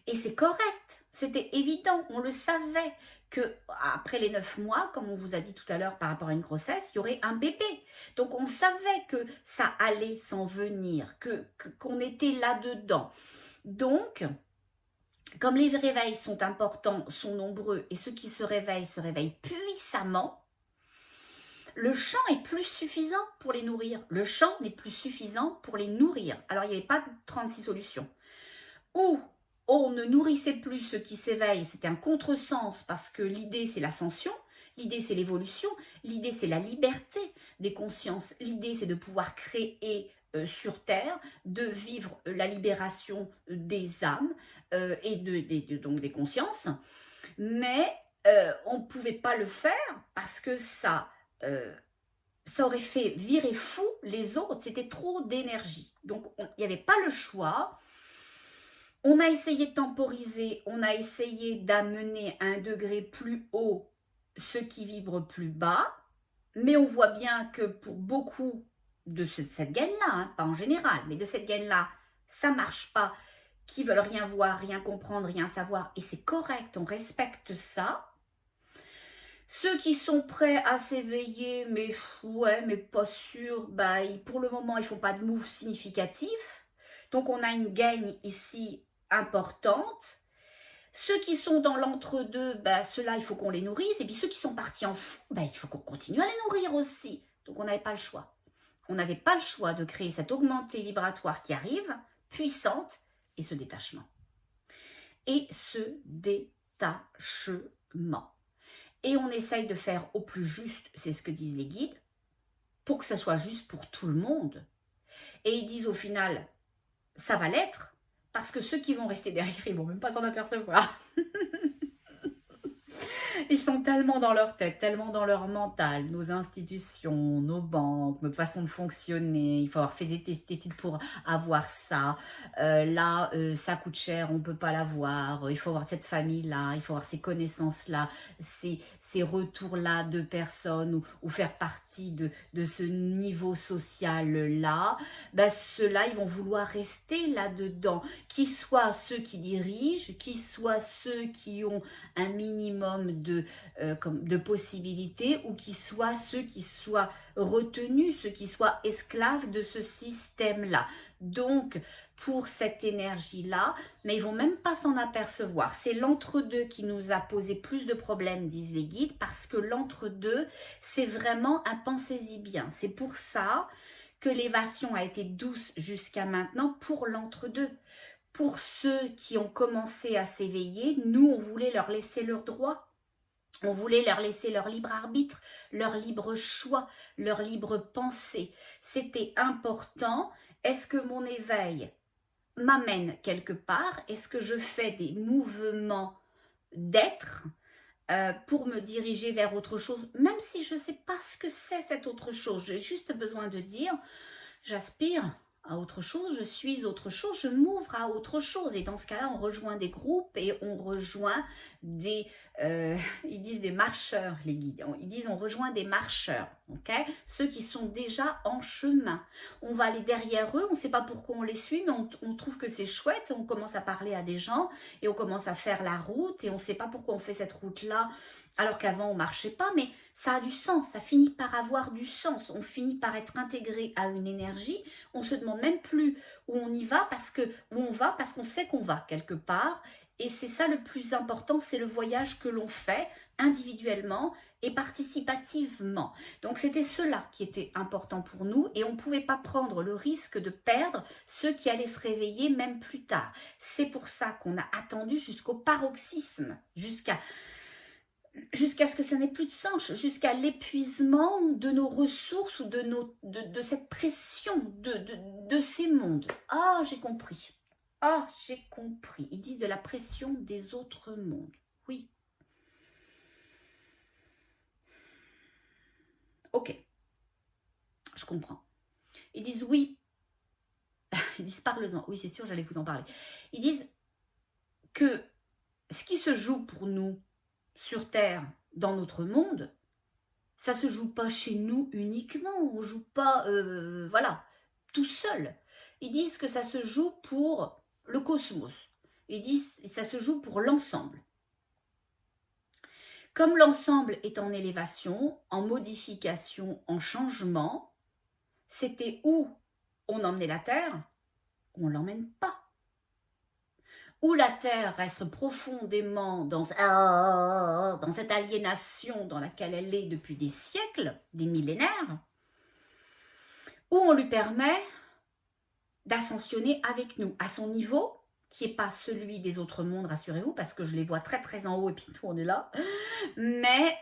Et c'est correct, c'était évident, on le savait que après les 9 mois, comme on vous a dit tout à l'heure par rapport à une grossesse, il y aurait un bébé. Donc on savait que ça allait s'en venir, qu'on était là-dedans. Donc, comme les réveils sont importants, sont nombreux, et ceux qui se réveillent puissamment, le champ est plus suffisant pour les nourrir. Le champ n'est plus suffisant pour les nourrir. Alors, il n'y avait pas 36 solutions. Ou on ne nourrissait plus ceux qui s'éveillent, c'était un contresens parce que l'idée c'est l'ascension, l'idée c'est l'évolution, l'idée c'est la liberté des consciences, l'idée c'est de pouvoir créer sur Terre, de vivre la libération des âmes et donc des consciences. Mais on ne pouvait pas le faire parce que ça aurait fait virer fou les autres, c'était trop d'énergie. Donc, il n'y avait pas le choix. On a essayé de temporiser, on a essayé d'amener à un degré plus haut ceux qui vibrent plus bas, mais on voit bien que pour beaucoup de cette gaine-là, hein, pas en général, mais de cette gaine-là, ça ne marche pas, qui veulent rien voir, rien comprendre, rien savoir, et c'est correct, on respecte ça. Ceux qui sont prêts à s'éveiller, mais ouais, mais pas sûr, bah, pour le moment, ils ne font pas de move significatif. Donc, on a une gaine ici importante. Ceux qui sont dans l'entre-deux, bah, ceux-là, il faut qu'on les nourrisse. Et puis, ceux qui sont partis en fou, bah, il faut qu'on continue à les nourrir aussi. Donc, on n'avait pas le choix. On n'avait pas le choix de créer cette augmentée vibratoire qui arrive, puissante, et ce détachement. Et ce détachement. Et on essaye de faire au plus juste, c'est ce que disent les guides, pour que ça soit juste pour tout le monde. Et ils disent au final, ça va l'être, parce que ceux qui vont rester derrière, ils vont même pas s'en apercevoir. Ils sont tellement dans leur tête, tellement dans leur mental, nos institutions, nos banques, notre façon de fonctionner. Il faut avoir fait des études pour avoir ça. Là, ça coûte cher, on ne peut pas l'avoir. Il faut avoir cette famille-là, il faut avoir ces connaissances-là, ces retours-là de personnes ou faire partie de ce niveau social-là. Ben, ceux-là, ils vont vouloir rester là-dedans. Qui soient ceux qui dirigent, qui soient ceux qui ont un minimum de possibilités, ou qui soient ceux qui soient retenus, ceux qui soient esclaves de ce système-là. Donc, pour cette énergie-là, mais ils vont même pas s'en apercevoir. C'est l'entre-deux qui nous a posé plus de problèmes, disent les guides, parce que l'entre-deux, c'est vraiment un pensez-y bien. C'est pour ça que l'évasion a été douce jusqu'à maintenant pour l'entre-deux. Pour ceux qui ont commencé à s'éveiller, nous, on voulait leur laisser leur droit. On voulait leur laisser leur libre arbitre, leur libre choix, leur libre pensée. C'était important. Est-ce que mon éveil m'amène quelque part? Est-ce que je fais des mouvements d'être pour me diriger vers autre chose? Même si je ne sais pas ce que c'est cette autre chose, j'ai juste besoin de dire, j'aspire à autre chose, je suis autre chose, je m'ouvre à autre chose. Et dans ce cas-là, on rejoint des groupes et on rejoint ils disent des marcheurs, les guides. Ils disent on rejoint des marcheurs, ok? Ceux qui sont déjà en chemin. On va aller derrière eux, on ne sait pas pourquoi on les suit, mais on trouve que c'est chouette. On commence à parler à des gens et on commence à faire la route et on ne sait pas pourquoi on fait cette route-là. Alors qu'avant, on ne marchait pas, mais ça a du sens, ça finit par avoir du sens. On finit par être intégré à une énergie. On ne se demande même plus où on y va, où on va parce qu'on sait qu'on va quelque part. Et c'est ça le plus important, c'est le voyage que l'on fait individuellement et participativement. Donc c'était cela qui était important pour nous et on ne pouvait pas prendre le risque de perdre ceux qui allaient se réveiller même plus tard. C'est pour ça qu'on a attendu jusqu'au paroxysme, jusqu'à ce que ça n'ait plus de sens, jusqu'à l'épuisement de nos ressources ou de cette pression de ces mondes. Ah, j'ai compris. Ah, j'ai compris. Ils disent de la pression des autres mondes. Oui. Ok. Je comprends. Ils disent oui. Ils disent parle-en. Oui, c'est sûr, j'allais vous en parler. Ils disent que ce qui se joue pour nous sur Terre, dans notre monde, ça se joue pas chez nous uniquement. On joue pas, voilà, tout seul. Ils disent que ça se joue pour le cosmos. Ils disent que ça se joue pour l'ensemble. Comme l'ensemble est en élévation, en modification, en changement, c'était où on emmenait la Terre, on ne l'emmène pas. Où la Terre reste profondément dans cette aliénation dans laquelle elle est depuis des siècles, des millénaires, où on lui permet d'ascensionner avec nous à son niveau, qui n'est pas celui des autres mondes, rassurez-vous, parce que je les vois très très en haut et puis nous on est là, mais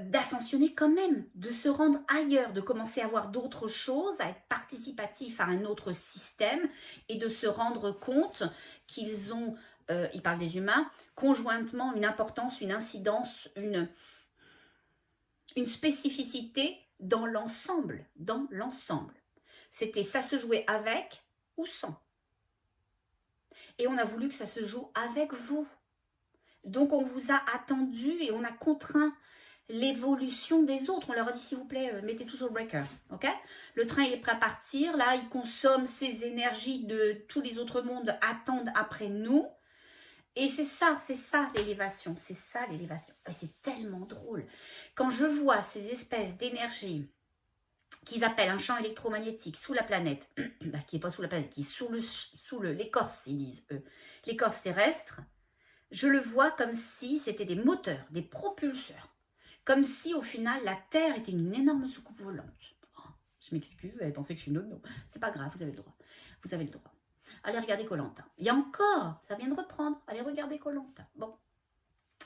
d'ascensionner quand même, de se rendre ailleurs, de commencer à voir d'autres choses, à être participatif à un autre système et de se rendre compte qu'ils ont, ils parlent des humains, conjointement une importance, une incidence, une spécificité dans l'ensemble, C'était ça se jouait avec ou sans. Et on a voulu que ça se joue avec vous. Donc on vous a attendu et on a contraint l'évolution des autres. On leur a dit s'il vous plaît, mettez tout sur le breaker. Ok, le train il est prêt à partir. Là, il consomme ses énergies de tous les autres mondes attendent après nous. Et c'est ça l'élévation. C'est ça l'élévation. Et c'est tellement drôle. Quand je vois ces espèces d'énergie qu'ils appellent un champ électromagnétique sous la planète, bah, qui n'est pas sous la planète, qui est sous l'écorce, ils disent eux, l'écorce terrestre, je le vois comme si c'était des moteurs, des propulseurs. Comme si au final la Terre était une énorme soucoupe volante. Oh, je m'excuse, vous avez pensé que je suis une autre, non. C'est pas grave, vous avez le droit. Vous avez le droit. Allez regarder koh. Il y a encore, ça vient de reprendre. Allez regarder koh. Bon,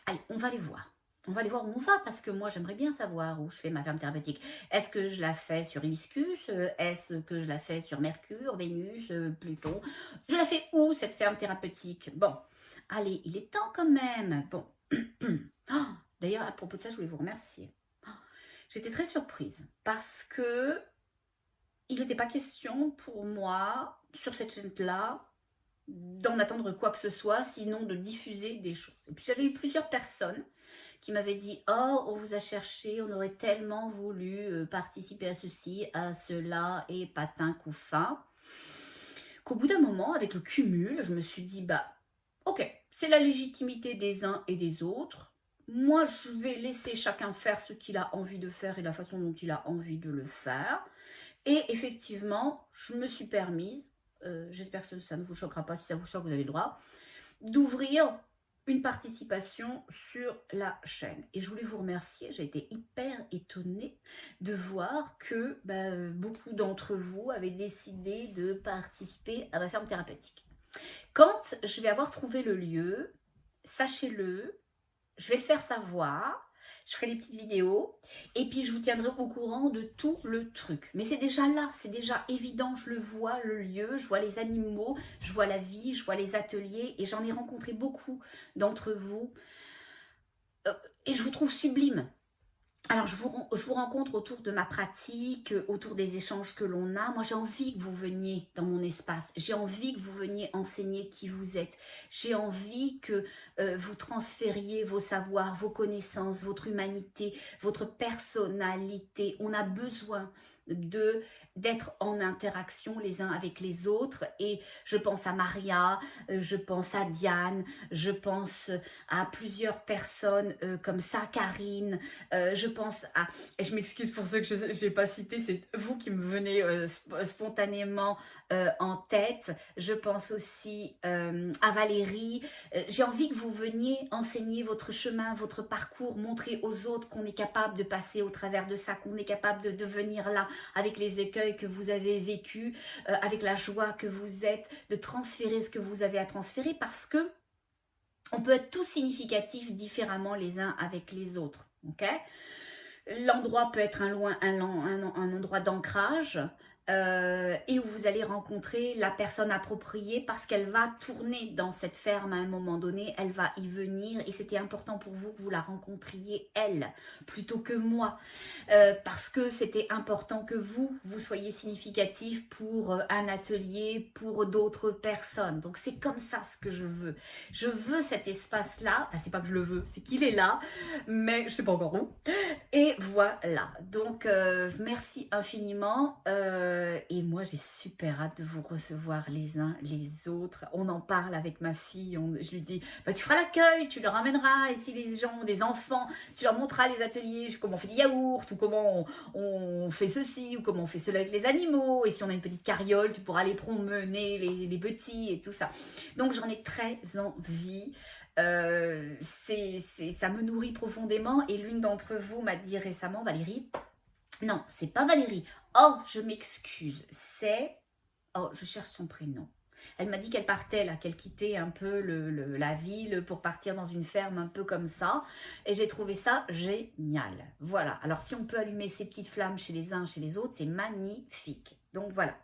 allez, on va les voir. On va aller voir où on va parce que moi j'aimerais bien savoir où je fais ma ferme thérapeutique. Est-ce que je la fais sur Hibiscus? Est-ce que je la fais sur Mercure, Vénus, Pluton? Je la fais où cette ferme thérapeutique? Bon, allez, il est temps quand même. Bon. Oh, d'ailleurs, à propos de ça, je voulais vous remercier. Oh, j'étais très surprise parce que il n'était pas question pour moi, sur cette chaîne-là, d'en attendre quoi que ce soit, sinon de diffuser des choses. Et puis j'avais eu plusieurs personnes qui m'avaient dit « Oh, on vous a cherché, on aurait tellement voulu participer à ceci, à cela, et patin, couffin. » Qu'au bout d'un moment, avec le cumul, je me suis dit « Bah, ok, c'est la légitimité des uns et des autres. Moi, je vais laisser chacun faire ce qu'il a envie de faire et la façon dont il a envie de le faire. » Et effectivement, je me suis permise, j'espère que ça ne vous choquera pas, si ça vous choque, vous avez le droit, d'ouvrir une participation sur la chaîne. Et je voulais vous remercier, j'ai été hyper étonnée de voir que beaucoup d'entre vous avaient décidé de participer à ma ferme thérapeutique. Quand je vais avoir trouvé le lieu, sachez-le, je vais le faire savoir. Je ferai des petites vidéos et puis je vous tiendrai au courant de tout le truc. Mais c'est déjà là, c'est déjà évident, je le vois, le lieu, je vois les animaux, je vois la vie, je vois les ateliers et j'en ai rencontré beaucoup d'entre vous et je vous trouve sublime. Alors, je vous rencontre autour de ma pratique, autour des échanges que l'on a. Moi, j'ai envie que vous veniez dans mon espace. J'ai envie que vous veniez enseigner qui vous êtes. J'ai envie que vous transfériez vos savoirs, vos connaissances, votre humanité, votre personnalité. On a besoin d'être en interaction les uns avec les autres. Et je pense à Maria, je pense à Diane, je pense à plusieurs personnes comme ça, Karine, je pense à, et je m'excuse pour ceux que je n'ai pas cités, c'est vous qui me venez spontanément en tête. Je pense aussi à Valérie. J'ai envie que vous veniez enseigner votre chemin, votre parcours, montrer aux autres qu'on est capable de passer au travers de ça, qu'on est capable de devenir là avec les écueils que vous avez vécus, avec la joie que vous êtes, de transférer ce que vous avez à transférer, parce que on peut être tous significatifs différemment les uns avec les autres. Ok, l'endroit peut être un endroit d'ancrage et où vous allez rencontrer la personne appropriée parce qu'elle va tourner dans cette ferme à un moment donné, elle va y venir et c'était important pour vous que vous la rencontriez elle plutôt que moi parce que c'était important que vous soyez significatif pour un atelier, pour d'autres personnes. Donc c'est comme ça ce que je veux. Je veux cet espace-là, enfin c'est pas que je le veux, c'est qu'il est là, mais je sais pas encore où. Et voilà, donc merci infiniment et moi j'ai super hâte de vous recevoir les uns les autres. On en parle avec ma fille, je lui dis bah, tu feras l'accueil, tu leur ramèneras, et si les gens ont des enfants, tu leur montreras les ateliers, comment on fait des yaourts, ou comment on fait ceci, ou comment on fait cela avec les animaux, et si on a une petite carriole, tu pourras les promener, les petits et tout ça. Donc j'en ai très envie. Ça me nourrit profondément et l'une d'entre vous m'a dit récemment, Valérie, non, c'est pas Valérie, oh, je m'excuse, c'est, oh, je cherche son prénom. Elle m'a dit qu'elle partait là, qu'elle quittait un peu la ville pour partir dans une ferme un peu comme ça. Et j'ai trouvé ça génial. Voilà. Alors si on peut allumer ces petites flammes chez les uns, chez les autres, c'est magnifique. Donc voilà.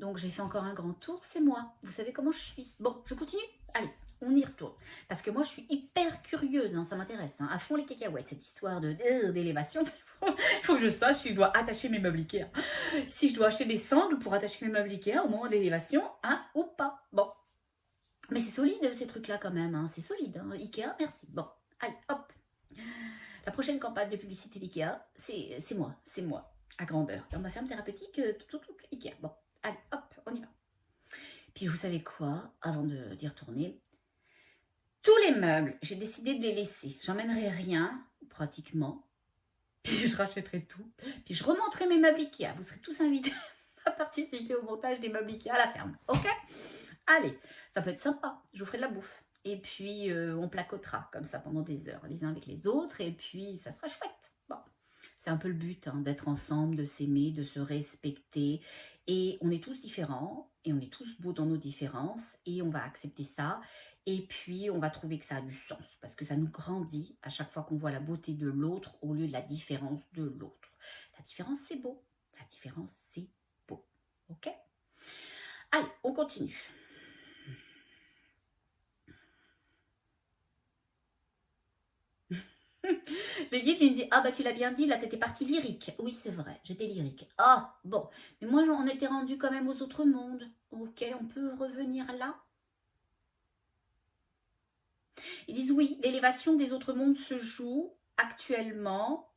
Donc j'ai fait encore un grand tour, c'est moi. Vous savez comment je suis. Bon, je continue. Allez, on y retourne. Parce que moi, je suis hyper curieuse, hein, ça m'intéresse. Hein, à fond les cacahuètes, cette histoire d'élévation. Il faut que je sache si je dois attacher mes meubles Ikea. Si je dois acheter des sangles pour attacher mes meubles Ikea au moment de l'élévation, hein, ou pas. Bon. Mais c'est solide, ces trucs-là, quand même. Hein. C'est solide. Hein. Ikea, merci. Bon, allez, hop. La prochaine campagne de publicité d'Ikea, c'est moi, à grandeur. Dans ma ferme thérapeutique, tout Ikea. Bon, allez, hop, on y va. Puis vous savez quoi, avant d'y retourner, tous les meubles, j'ai décidé de les laisser. J'emmènerai rien, pratiquement. Puis je rachèterai tout. Puis je remonterai mes meubles Ikea. Vous serez tous invités à participer au montage des meubles Ikea à la ferme. Ok? Allez, ça peut être sympa. Je vous ferai de la bouffe. Et puis, on placotera comme ça pendant des heures, les uns avec les autres. Et puis, ça sera chouette. Bon, c'est un peu le but, hein, d'être ensemble, de s'aimer, de se respecter. Et on est tous différents. Et on est tous beaux dans nos différences. Et on va accepter ça. Et puis, on va trouver que ça a du sens. Parce que ça nous grandit à chaque fois qu'on voit la beauté de l'autre au lieu de la différence de l'autre. La différence, c'est beau. La différence, c'est beau. Ok? Allez, on continue. Le guide, il me dit, ah bah tu l'as bien dit, là t'étais partie lyrique. Oui, c'est vrai, j'étais lyrique. Ah, bon, mais moi j'en étais rendue quand même aux autres mondes. Ok, on peut revenir là. Ils disent, oui, l'élévation des autres mondes se joue actuellement.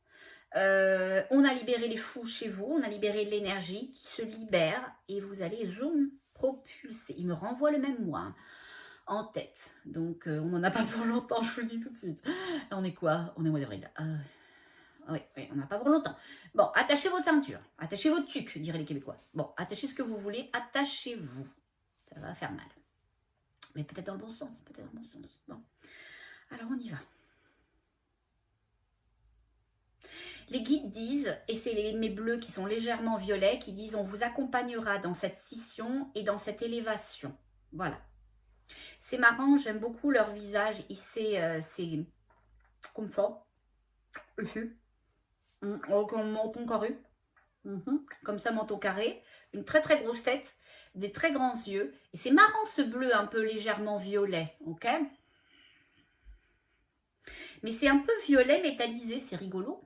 On a libéré les fous chez vous, on a libéré l'énergie qui se libère et vous allez, zoom, propulser. Il me renvoie le même moi. Hein, en tête. Donc, on n'en a pas pour longtemps, je vous le dis tout de suite. Là, on est quoi? On est au mois d'avril. Oui, on n'a pas pour longtemps. Bon, attachez vos ceintures. Attachez votre tuque, diraient les Québécois. Bon, attachez ce que vous voulez. Attachez-vous. Ça va faire mal. Mais peut-être dans le bon sens. Peut-être dans le bon sens. Bon. Alors, on y va. Les guides disent, et c'est mes bleus qui sont légèrement violets, qui disent on vous accompagnera dans cette scission et dans cette élévation. Voilà. C'est marrant, j'aime beaucoup leur visage. C'est comme ça. Comme menton carré. Comme ça, menton carré. Une très très grosse tête. Des très grands yeux. Et c'est marrant ce bleu un peu légèrement violet. Ok? Mais c'est un peu violet métallisé. C'est rigolo.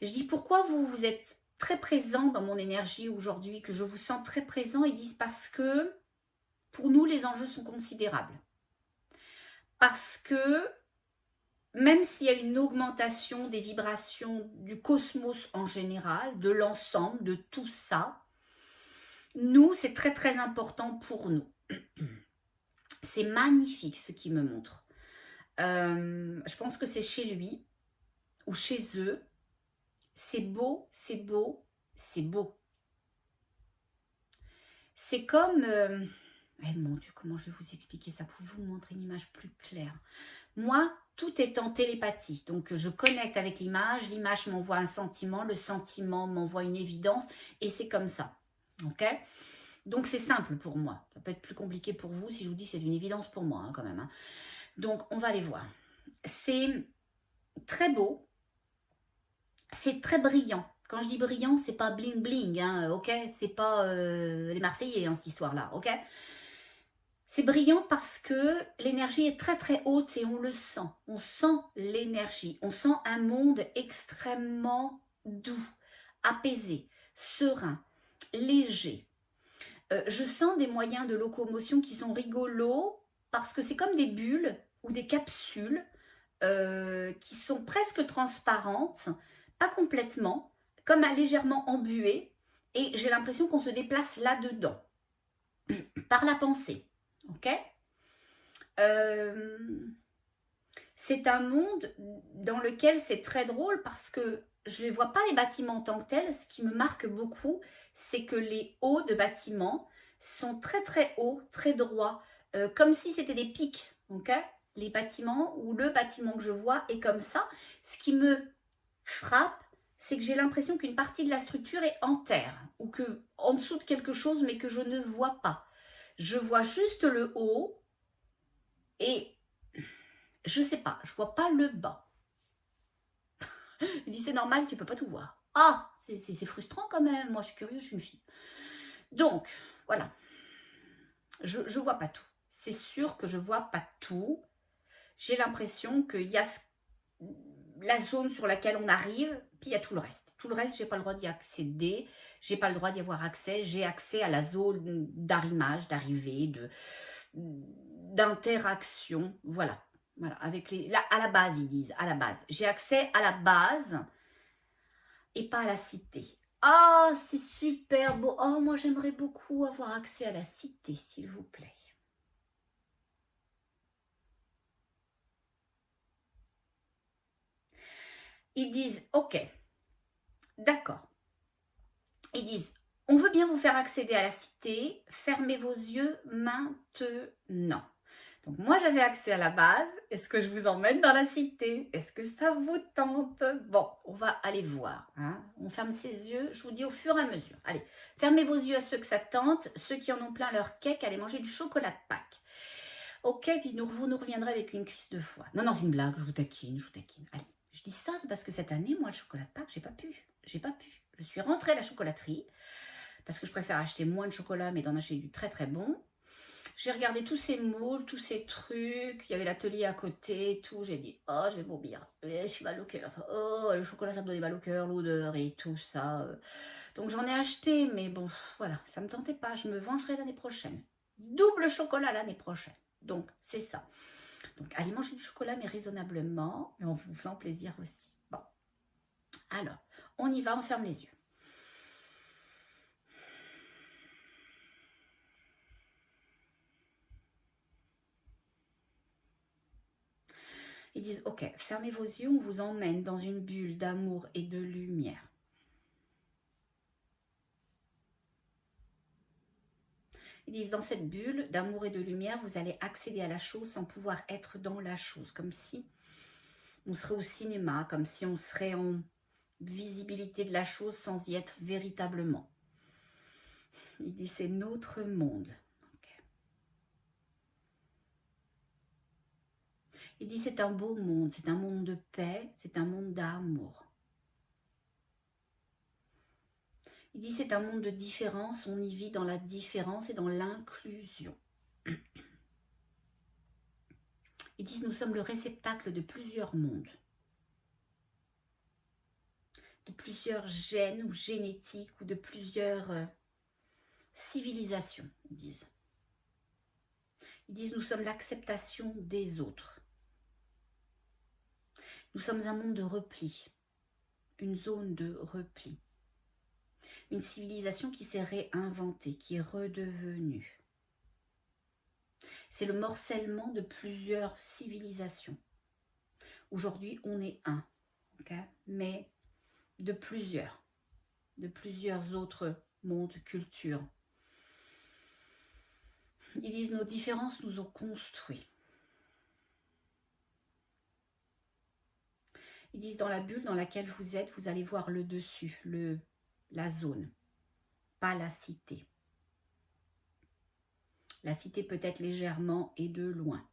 Je dis pourquoi vous êtes très présent dans mon énergie aujourd'hui, que je vous sens très présent. Ils disent parce que pour nous, les enjeux sont considérables. Parce que même s'il y a une augmentation des vibrations du cosmos en général, de l'ensemble, de tout ça, nous, c'est très très important pour nous. C'est magnifique ce qu'il me montre. Je pense que c'est chez lui ou chez eux. C'est beau, c'est beau, c'est beau. C'est comme... mon Dieu, comment je vais vous expliquer ça? Pouvez-vous me montrer une image plus claire? Moi, tout est en télépathie. Donc, je connecte avec l'image. L'image m'envoie un sentiment. Le sentiment m'envoie une évidence. Et c'est comme ça. OK? Donc, c'est simple pour moi. Ça peut être plus compliqué pour vous si je vous dis que c'est une évidence pour moi, hein, quand même. Hein. Donc, on va aller voir. C'est très beau. C'est très brillant. Quand je dis brillant, c'est pas bling bling, hein, ok? C'est pas les Marseillais, hein, cette histoire-là, ok? C'est brillant parce que l'énergie est très très haute et on le sent. On sent l'énergie. On sent un monde extrêmement doux, apaisé, serein, léger. Je sens des moyens de locomotion qui sont rigolos parce que c'est comme des bulles ou des capsules qui sont presque transparentes, pas complètement, comme légèrement embuées, et j'ai l'impression qu'on se déplace là-dedans, par la pensée. Ok? C'est un monde dans lequel c'est très drôle parce que je ne vois pas les bâtiments en tant que tels. Ce qui me marque beaucoup, c'est que les hauts de bâtiments sont très très hauts, très droits, comme si c'était des pics. Ok? Les bâtiments ou le bâtiment que je vois est comme ça. Ce qui me frappe, c'est que j'ai l'impression qu'une partie de la structure est en terre ou que en dessous de quelque chose, mais que je ne vois pas. Je vois juste le haut et je sais pas, je vois pas le bas. Il dit c'est normal, tu peux pas tout voir. Ah, c'est frustrant quand même. Moi, je suis curieuse, je suis une fille. Donc, voilà. Je vois pas tout. C'est sûr que je vois pas tout. J'ai l'impression qu'il y a la zone sur laquelle on arrive, puis il y a tout le reste. Tout le reste, j'ai pas le droit d'y accéder. J'ai pas le droit d'y avoir accès. J'ai accès à la zone d'arrimage, d'arrivée, d'interaction. Voilà. Voilà, avec là, à la base, ils disent, à la base. J'ai accès à la base et pas à la cité. Ah, c'est super beau. Oh, moi, j'aimerais beaucoup avoir accès à la cité, s'il vous plaît. Ils disent, ok, d'accord. Ils disent, on veut bien vous faire accéder à la cité, fermez vos yeux maintenant. Donc moi j'avais accès à la base, est-ce que je vous emmène dans la cité? Est-ce que ça vous tente? Bon, on va aller voir. Hein. On ferme ses yeux, je vous dis au fur et à mesure. Allez, fermez vos yeux à ceux que ça tente, ceux qui en ont plein leur cake, allez manger du chocolat de Pâques. Ok, puis vous nous reviendrez avec une crise de foi. Non, non, c'est une blague, je vous taquine, je vous taquine. Allez, je dis ça, c'est parce que cette année, moi, le chocolat de Pâques, j'ai pas pu. J'ai pas pu. Je suis rentrée à la chocolaterie, parce que je préfère acheter moins de chocolat, mais d'en acheter du très très bon. J'ai regardé tous ces moules, tous ces trucs, il y avait l'atelier à côté, tout. J'ai dit, oh, je vais vomir, je suis mal au cœur. Oh, le chocolat, ça me donnait mal au cœur, l'odeur et tout ça. Donc j'en ai acheté, mais bon, voilà, ça me tentait pas. Je me vengerai l'année prochaine. Double chocolat l'année prochaine. Donc, c'est ça. Donc, allez manger du chocolat, mais raisonnablement, mais en vous faisant plaisir aussi. Bon, alors, on y va, on ferme les yeux. Ils disent, ok, fermez vos yeux, on vous emmène dans une bulle d'amour et de lumière. Ils disent, dans cette bulle d'amour et de lumière, vous allez accéder à la chose sans pouvoir être dans la chose, comme si on serait au cinéma, comme si on serait en visibilité de la chose sans y être véritablement. Il dit, c'est notre monde. Il dit, c'est un beau monde, c'est un monde de paix, c'est un monde d'amour. Il dit, c'est un monde de différence, on y vit dans la différence et dans l'inclusion. Ils disent, nous sommes le réceptacle de plusieurs mondes, de plusieurs gènes ou génétiques ou de plusieurs civilisations, ils disent. Ils disent, nous sommes l'acceptation des autres. Nous sommes un monde de repli, une zone de repli. Une civilisation qui s'est réinventée, qui est redevenue. C'est le morcellement de plusieurs civilisations. Aujourd'hui, on est un, okay? Mais de plusieurs autres mondes, cultures. Ils disent nos différences nous ont construits. Ils disent dans la bulle dans laquelle vous êtes, vous allez voir le dessus, la zone, pas la cité. La cité peut être légèrement et de loin.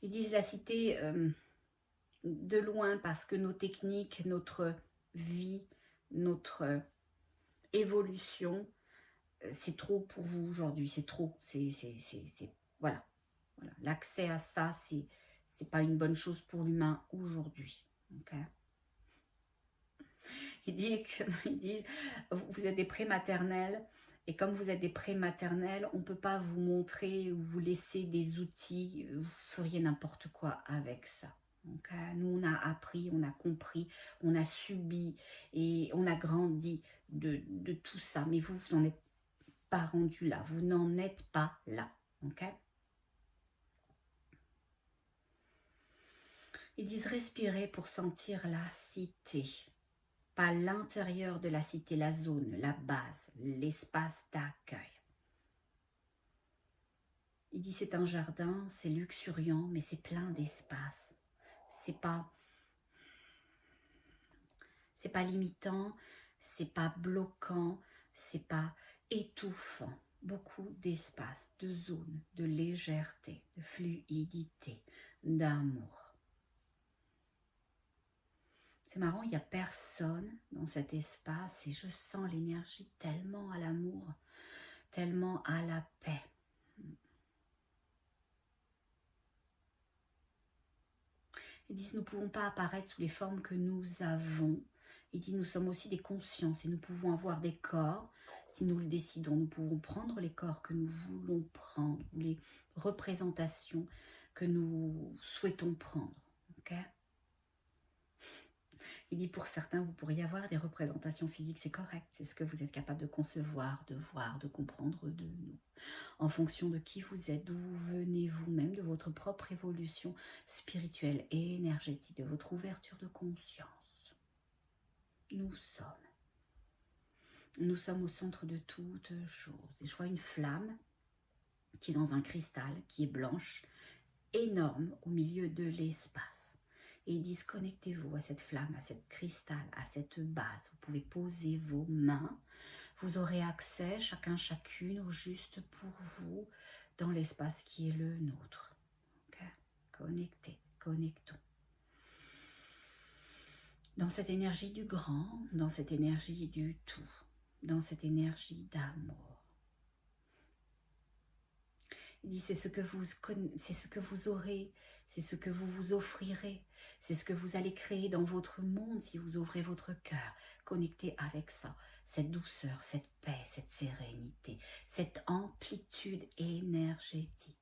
Ils disent la cité de loin parce que nos techniques, notre vie, notre évolution, c'est trop pour vous aujourd'hui, c'est trop. Voilà. L'accès à ça, c'est pas une bonne chose pour l'humain aujourd'hui. Okay? Ils disent, vous êtes des prématernels, et comme vous êtes des prématernels, on ne peut pas vous montrer ou vous laisser des outils, vous feriez n'importe quoi avec ça. Okay? Nous, on a appris, on a compris, on a subi et on a grandi de tout ça. Mais vous n'en êtes pas rendu là, vous n'en êtes pas là. Okay? Ils disent respirer pour sentir la cité. Pas l'intérieur de la cité, la zone, la base, l'espace d'accueil. Il dit c'est un jardin, c'est luxuriant, mais c'est plein d'espace. C'est pas limitant, c'est pas bloquant, c'est pas étouffant. Beaucoup d'espace, de zone, de légèreté, de fluidité, d'amour. C'est marrant, il n'y a personne dans cet espace et je sens l'énergie tellement à l'amour, tellement à la paix. Ils disent nous ne pouvons pas apparaître sous les formes que nous avons. Ils disent nous sommes aussi des consciences et nous pouvons avoir des corps. Si nous le décidons, nous pouvons prendre les corps que nous voulons prendre, ou les représentations que nous souhaitons prendre. Okay? Il dit pour certains, vous pourriez avoir des représentations physiques, c'est correct, c'est ce que vous êtes capable de concevoir, de voir, de comprendre de nous. En fonction de qui vous êtes, d'où vous venez vous-même, de votre propre évolution spirituelle et énergétique, de votre ouverture de conscience. Nous sommes au centre de toutes choses. Et je vois une flamme qui est dans un cristal, qui est blanche, énorme au milieu de l'espace. Et ils disent connectez-vous à cette flamme, à cette cristal, à cette base. Vous pouvez poser vos mains. Vous aurez accès, chacun, chacune, au juste pour vous, dans l'espace qui est le nôtre. Okay? Connectons. Dans cette énergie du grand, dans cette énergie du tout, dans cette énergie d'amour. Il dit c'est ce que vous aurez, c'est ce que vous vous offrirez, c'est ce que vous allez créer dans votre monde si vous ouvrez votre cœur. Connectez avec ça, cette douceur, cette paix, cette sérénité, cette amplitude énergétique.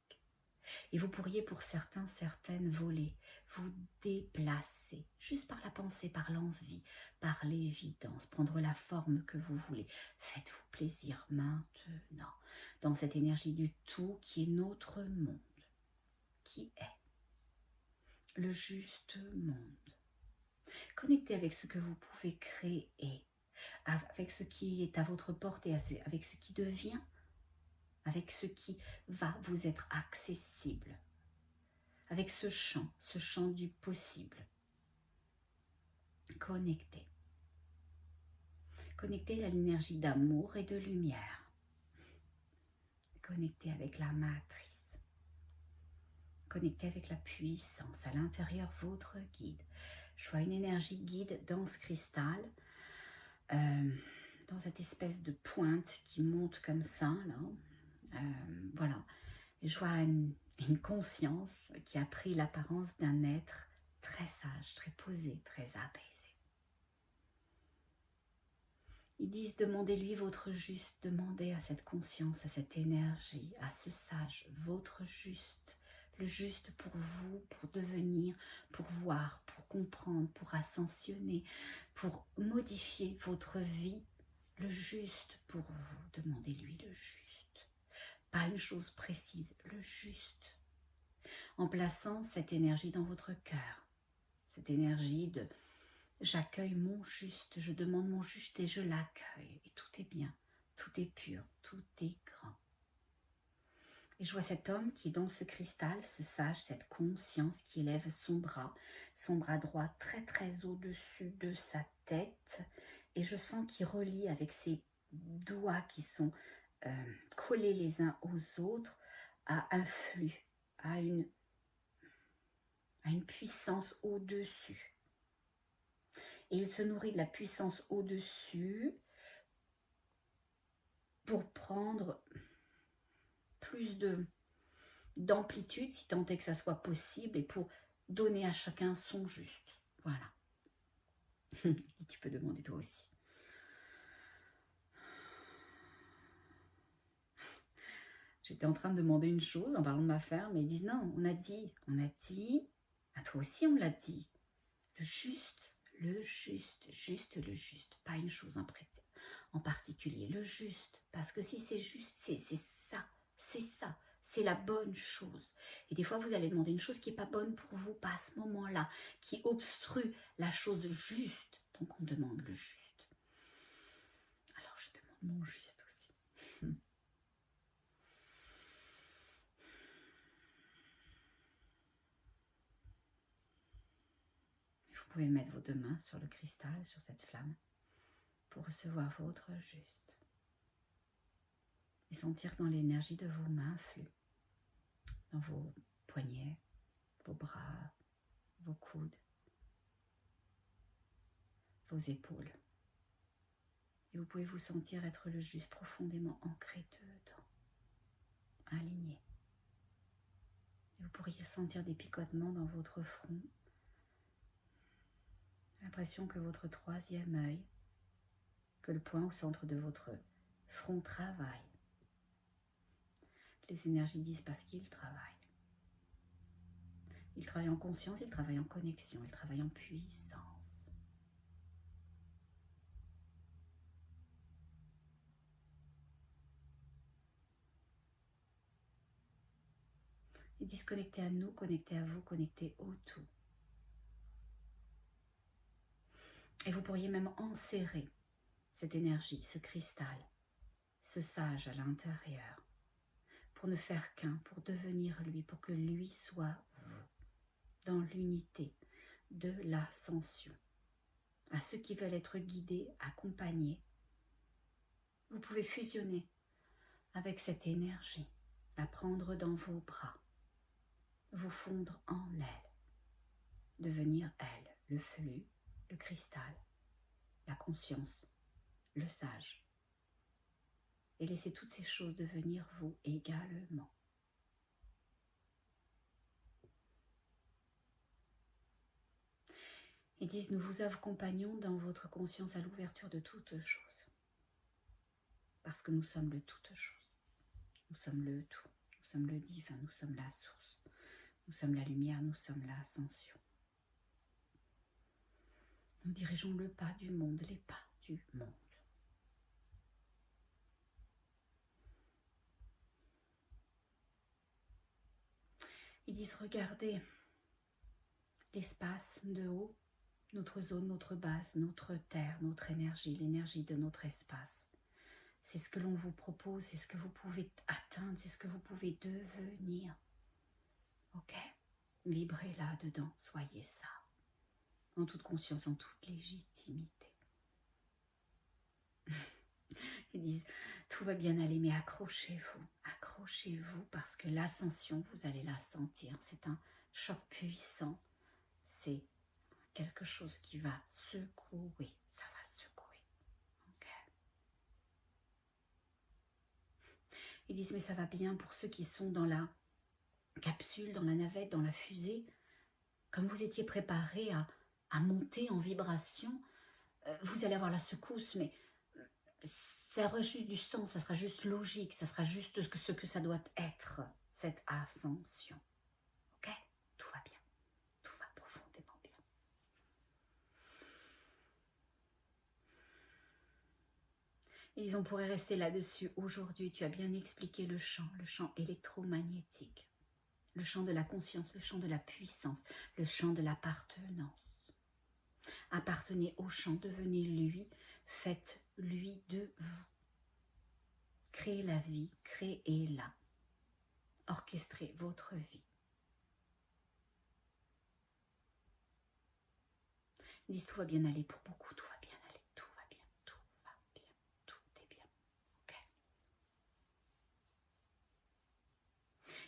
Et vous pourriez pour certains, certaines voler, vous déplacer, juste par la pensée, par l'envie, par l'évidence, prendre la forme que vous voulez. Faites-vous plaisir maintenant, dans cette énergie du tout qui est notre monde, qui est le juste monde. Connectez avec ce que vous pouvez créer, avec ce qui est à votre portée, avec ce qui devient, avec ce qui va vous être accessible, avec ce champ du possible. Connectez à l'énergie d'amour et de lumière. Connectez avec la matrice. Connectez avec la puissance à l'intérieur, votre guide. Je vois une énergie guide dans ce cristal, dans cette espèce de pointe qui monte comme ça, là. Voilà. Et je vois une conscience qui a pris l'apparence d'un être très sage, très posé, très apaisé. Ils disent demandez-lui votre juste, demandez à cette conscience, à cette énergie, à ce sage, votre juste, Le juste pour vous, pour devenir, pour voir, pour comprendre, pour ascensionner, pour modifier votre vie. Le juste pour vous, demandez-lui le juste. Pas une chose précise, le juste. En plaçant cette énergie dans votre cœur, cette énergie de j'accueille mon juste, je demande mon juste et je l'accueille. Et tout est bien, tout est pur, tout est grand. Et je vois cet homme qui est dans ce cristal, ce sage, cette conscience qui élève son bras droit très très au-dessus de sa tête. Et je sens qu'il relie avec ses doigts qui sont collés les uns aux autres à un flux, à une puissance au-dessus. Et il se nourrit de la puissance au-dessus pour prendre plus d'amplitude, si tant est que ça soit possible, et pour donner à chacun son juste. Voilà. Tu peux demander toi aussi. J'étais en train de demander une chose en parlant de ma ferme, mais ils disent non, on a dit, à toi aussi on l'a dit. Le juste, le juste, pas une chose en particulier, le juste. Parce que si c'est juste, c'est ça, c'est la bonne chose. Et des fois, vous allez demander une chose qui n'est pas bonne pour vous, pas à ce moment-là, qui obstrue la chose juste. Donc, on demande le juste. Alors, je demande mon juste aussi. Vous pouvez mettre vos deux mains sur le cristal, sur cette flamme, pour recevoir votre juste. Et sentir que dans l'énergie de vos mains flue, dans vos poignets, vos bras, vos coudes, vos épaules. Et vous pouvez vous sentir être le juste profondément ancré dedans, aligné. Et vous pourriez sentir des picotements dans votre front, l'impression que votre troisième œil, que le point au centre de votre front travaille. Les énergies disent parce qu'il travaille. Il travaille en conscience, il travaille en connexion, il travaille en puissance. Ils disent connecté à nous, connecté à vous, connecté au tout. Et vous pourriez même enserrer cette énergie, ce cristal, ce sage à l'intérieur, pour ne faire qu'un, pour devenir lui, pour que lui soit vous, dans l'unité de l'ascension. À ceux qui veulent être guidés, accompagnés, vous pouvez fusionner avec cette énergie, la prendre dans vos bras, vous fondre en elle, devenir elle, le flux, le cristal, la conscience, le sage, et laisser toutes ces choses devenir vous également. Ils disent, nous vous accompagnons dans votre conscience à l'ouverture de toutes choses, parce que nous sommes le toutes choses, nous sommes le tout, nous sommes le divin, nous sommes la source, nous sommes la lumière, nous sommes l'ascension. Nous dirigeons le pas du monde, les pas du monde. Ils disent, regardez l'espace de haut, notre zone, notre base, notre terre, notre énergie, l'énergie de notre espace. C'est ce que l'on vous propose, c'est ce que vous pouvez atteindre, c'est ce que vous pouvez devenir. Ok? Vibrez là-dedans, soyez ça. En toute conscience, en toute légitimité. Ils disent, tout va bien aller, mais accrochez-vous parce que l'ascension, vous allez la sentir. C'est un choc puissant, c'est quelque chose qui va secouer, ça va secouer. Ok. Ils disent, mais ça va bien pour ceux qui sont dans la capsule, dans la navette, dans la fusée. Comme vous étiez préparés à monter en vibration, vous allez avoir la secousse, mais ça aura juste du sens, ça sera juste logique, ça sera juste ce que ça doit être, cette ascension. Ils disent on pourrait rester là-dessus. Aujourd'hui, tu as bien expliqué le champ électromagnétique, le champ de la conscience, le champ de la puissance, le champ de l'appartenance. Appartenez au champ, devenez lui, faites-lui de vous. Créez la vie, créez-la. Orchestrez votre vie. Ils disent tout va bien aller pour beaucoup, tout va bien aller, tout va bien, tout va bien, tout est bien. Ok.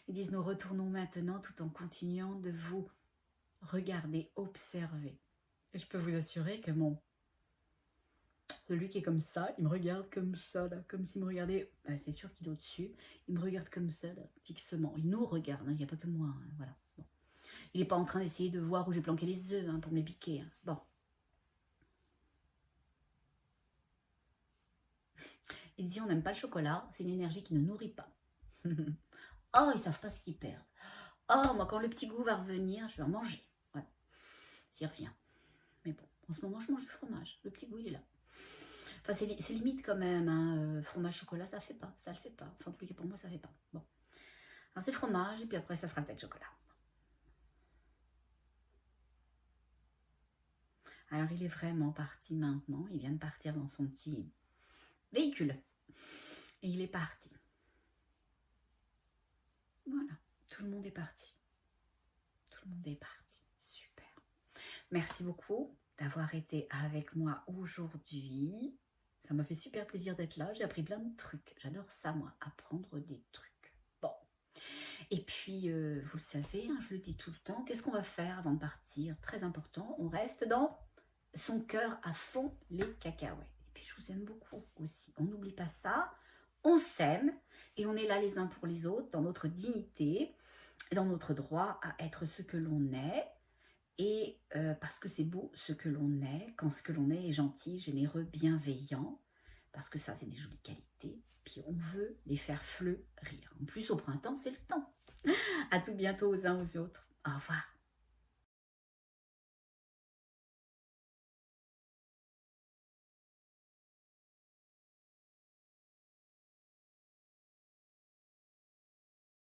Ils disent nous retournons maintenant tout en continuant de vous regarder, observer. Et je peux vous assurer que celui qui est comme ça, il me regarde comme ça, là, comme s'il me regardait, bah, c'est sûr qu'il est au-dessus, il me regarde comme ça, là, fixement. Il nous regarde, hein, il n'y a pas que moi, hein, voilà. Bon. Il n'est pas en train d'essayer de voir où j'ai planqué les œufs hein, pour me les piquer. Hein. Bon. Il dit on n'aime pas le chocolat, c'est une énergie qui ne nourrit pas. Oh, ils savent pas ce qu'ils perdent. Oh, moi quand le petit goût va revenir, je vais en manger. Voilà, s'il revient. Mais bon, en ce moment je mange du fromage, le petit goût il est là. Enfin c'est limite quand même, hein. Fromage chocolat ça fait pas, ça le fait pas. Enfin en tout cas pour moi ça fait pas. Bon, alors c'est fromage et puis après ça sera peut-être chocolat. Alors il est vraiment parti maintenant, il vient de partir dans son petit véhicule. Et il est parti. Voilà, tout le monde est parti. Tout le monde est parti. Super. Merci beaucoup d'avoir été avec moi aujourd'hui. Ça m'a fait super plaisir d'être là. J'ai appris plein de trucs. J'adore ça, moi, apprendre des trucs. Bon. Et puis, vous le savez, hein, je le dis tout le temps, qu'est-ce qu'on va faire avant de partir? Très important, on reste dans son cœur à fond, les cacahuètes. Et puis, je vous aime beaucoup aussi. On n'oublie pas ça. On s'aime et on est là les uns pour les autres dans notre dignité, dans notre droit à être ce que l'on est. Et parce que c'est beau ce que l'on est, quand ce que l'on est gentil, généreux, bienveillant, parce que ça c'est des jolies qualités, puis on veut les faire fleurir. En plus au printemps c'est le temps. À tout bientôt aux uns aux autres. Au revoir.